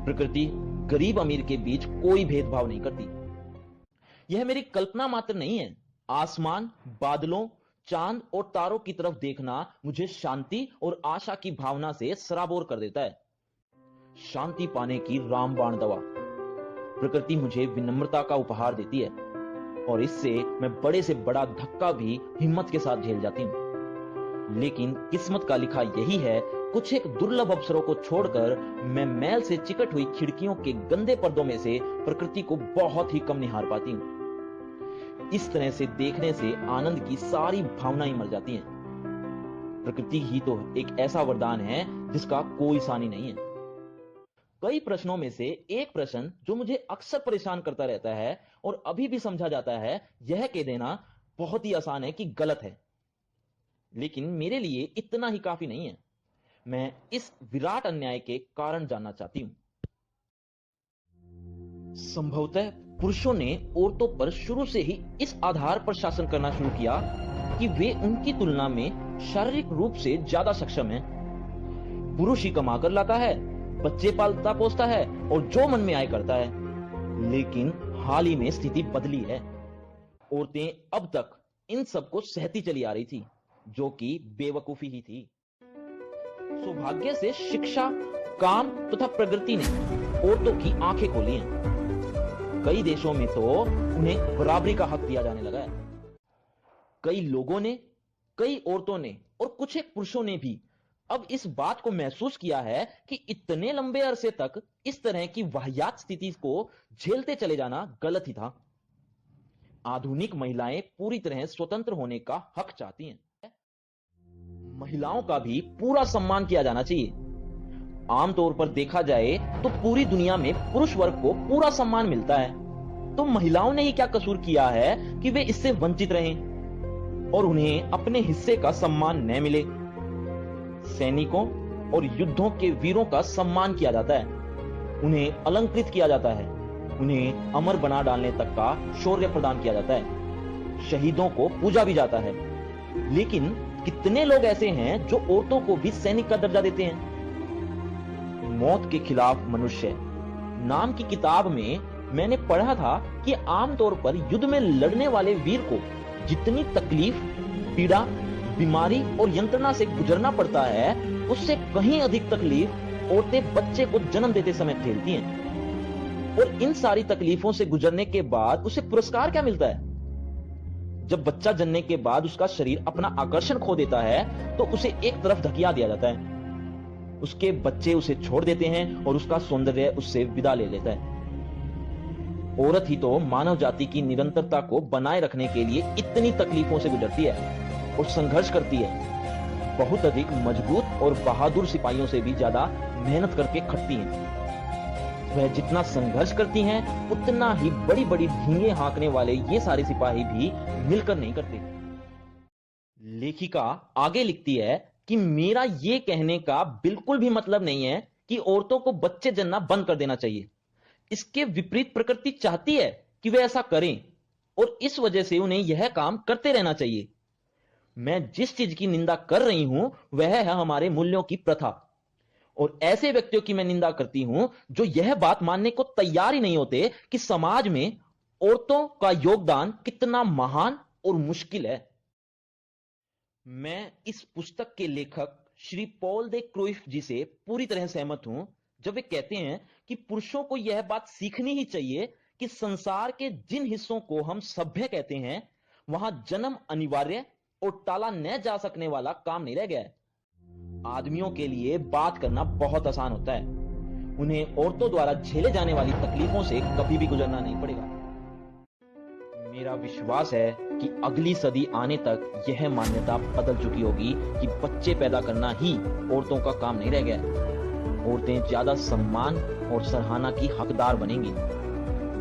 प्रकृति गरीब अमीर के बीच कोई भेदभाव नहीं करती। यह मेरी कल्पना मात्र नहीं है। आसमान, बादलों, चांद और तारों की तरफ देखना मुझे शांति और आशा की भावना से सराबोर कर देता है। शांति पाने की रामबाण दवा। प्रकृति मुझे विनम्रता का उपहार देती है और इससे मैं बड़े से बड़ा धक्का भी हिम्मत के साथ झेल जाती हूं। लेकिन किस्मत का लिखा यही है, कुछ एक दुर्लभ अवसरों को छोड़कर मैं मैल से चिकट हुई खिड़कियों के गंदे पर्दों में से प्रकृति को बहुत ही कम निहार पाती हूं। इस तरह से देखने से आनंद की सारी भावनाएं मर जाती हैं। प्रकृति ही तो एक ऐसा वरदान है जिसका कोई सानी नहीं है। कई प्रश्नों में से एक प्रश्न जो मुझे अक्सर परेशान करता रहता है और अभी भी समझा जाता है, यह कह देना बहुत ही आसान है कि गलत है। लेकिन मेरे लिए इतना ही काफी नहीं है। मैं इस विराट अन्याय के कारण जानना चाहती हूं। संभवतः पुरुषों ने औरतों पर शुरू से ही इस आधार पर शासन करना शुरू किया कि वे उनकी तुलना में शारीरिक रूप से ज्यादा सक्षम हैं। पुरुष ही कमा कर लाता है, बच्चे पालता पोसता है और जो मन में आए करता है। लेकिन हाल ही में स्थिति बदली है। औरतें अब तक इन सबको सहती चली आ रही थी, जो कि बेवकूफी ही थी। सौभाग्य से शिक्षा, काम तथा प्रगति ने औरतों की आंखें खोली हैं। कई देशों में तो उन्हें बराबरी का हक दिया जाने लगा है। कई लोगों ने, कई औरतों ने और कुछ एक पुरुषों ने भी अब इस बात को महसूस किया है कि इतने लंबे अरसे तक इस तरह की वाहियात स्थिति को झेलते चले जाना गलत ही था। आधुनिक महिलाएं पूरी तरह स्वतंत्र होने का हक चाहती हैं। महिलाओं का भी पूरा सम्मान किया जाना चाहिए। आमतौर पर देखा जाए तो पूरी दुनिया में पुरुष वर्ग को पूरा सम्मान मिलता है, तो महिलाओं ने ही क्या कसूर किया है कि वे इससे वंचित रहें और उन्हें अपने हिस्से का सम्मान न मिले। सैनिकों और युद्धों के वीरों का सम्मान किया जाता है, उन्हें अलंकृत किया जाता है, उन्हें अमर बना डालने तक का शौर्य प्रदान किया जाता है, शहीदों को पूजा भी जाता है। लेकिन कितने लोग ऐसे हैं जो औरतों को भी सैनिक का दर्जा देते हैं? मौत के खिलाफ मनुष्य नाम की किताब में मैंने पढ़ा था कि आमतौर पर युद्ध में लड़ने वाले वीर को जितनी तकलीफ, पीड़ा, बीमारी और यंत्रणा से गुजरना पड़ता है, उससे कहीं अधिक तकलीफ औरतें बच्चे को जन्म देते समय झेलती हैं। और इन सारी तकलीफों से गुजरने के बाद उसे पुरस्कार क्या मिलता है? जब बच्चा जनने के बाद उसका शरीर अपना आकर्षण खो देता है तो उसे एक तरफ धकिया दिया जाता है। उसके बच्चे उसे छोड़ देते हैं और उसका सौंदर्य उससे विदा ले लेता है। औरत ही तो मानव जाति की निरंतरता को बनाए रखने के लिए इतनी तकलीफों से गुजरती है और संघर्ष करती है। बहुत अधिक मजबूत और बहादुर सिपाहियों से भी ज्यादा मेहनत करके खटती हैं। वह जितना संघर्ष करती हैं, उतना ही बड़ी बड़ी धींगे हाँकने वाले ये सारे सिपाही भी मिलकर नहीं करते। लेखिका आगे लिखती है कि मेरा ये कहने का बिल्कुल भी मतलब नहीं है कि औरतों को बच्चे जन्ना बंद कर देना चाहिए। इसके विपरीत प्रकृति चाहती है कि वे ऐसा करें और इस वजह से उन्हें यह काम करते रहना चाहिए। मैं जिस चीज की निंदा कर रही हूं वह है हमारे मूल्यों की प्रथा, और ऐसे व्यक्तियों की मैं निंदा करती हूं जो यह बात मानने को तैयार ही नहीं होते कि समाज में औरतों का योगदान कितना महान और मुश्किल है। मैं इस पुस्तक के लेखक श्री पॉल दे क्रूइफ जी से पूरी तरह सहमत हूं जब वे कहते हैं कि पुरुषों को यह बात सीखनी ही चाहिए कि संसार के जिन हिस्सों को हम सभ्य कहते हैं वहां जन्म अनिवार्य और टाला न जा सकने वाला काम नहीं रह गया है। आदमियों के लिए बात करना बहुत आसान होता है, उन्हें औरतों द्वारा झेले जाने वाली तकलीफों से कभी भी गुजरना नहीं पड़ेगा। मेरा विश्वास है कि अगली सदी आने तक यह मान्यता बदल चुकी होगी कि बच्चे पैदा करना ही औरतों का काम नहीं रह गया है। औरतें ज्यादा सम्मान और सराहना की हकदार बनेंगी।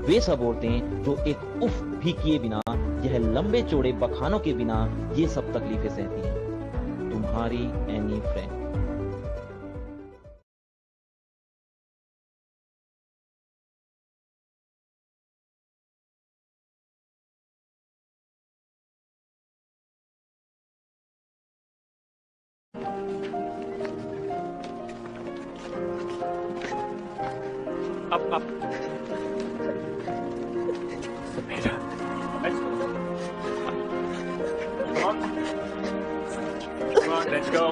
वे सब औरतें जो एक उफ भी किए बिना, यह लंबे चौड़े बखानों के बिना ये सब तकलीफें सहती हैं। तुम्हारी Anne Frank. Up. Peter. Let's go. Come on. Come on, let's go.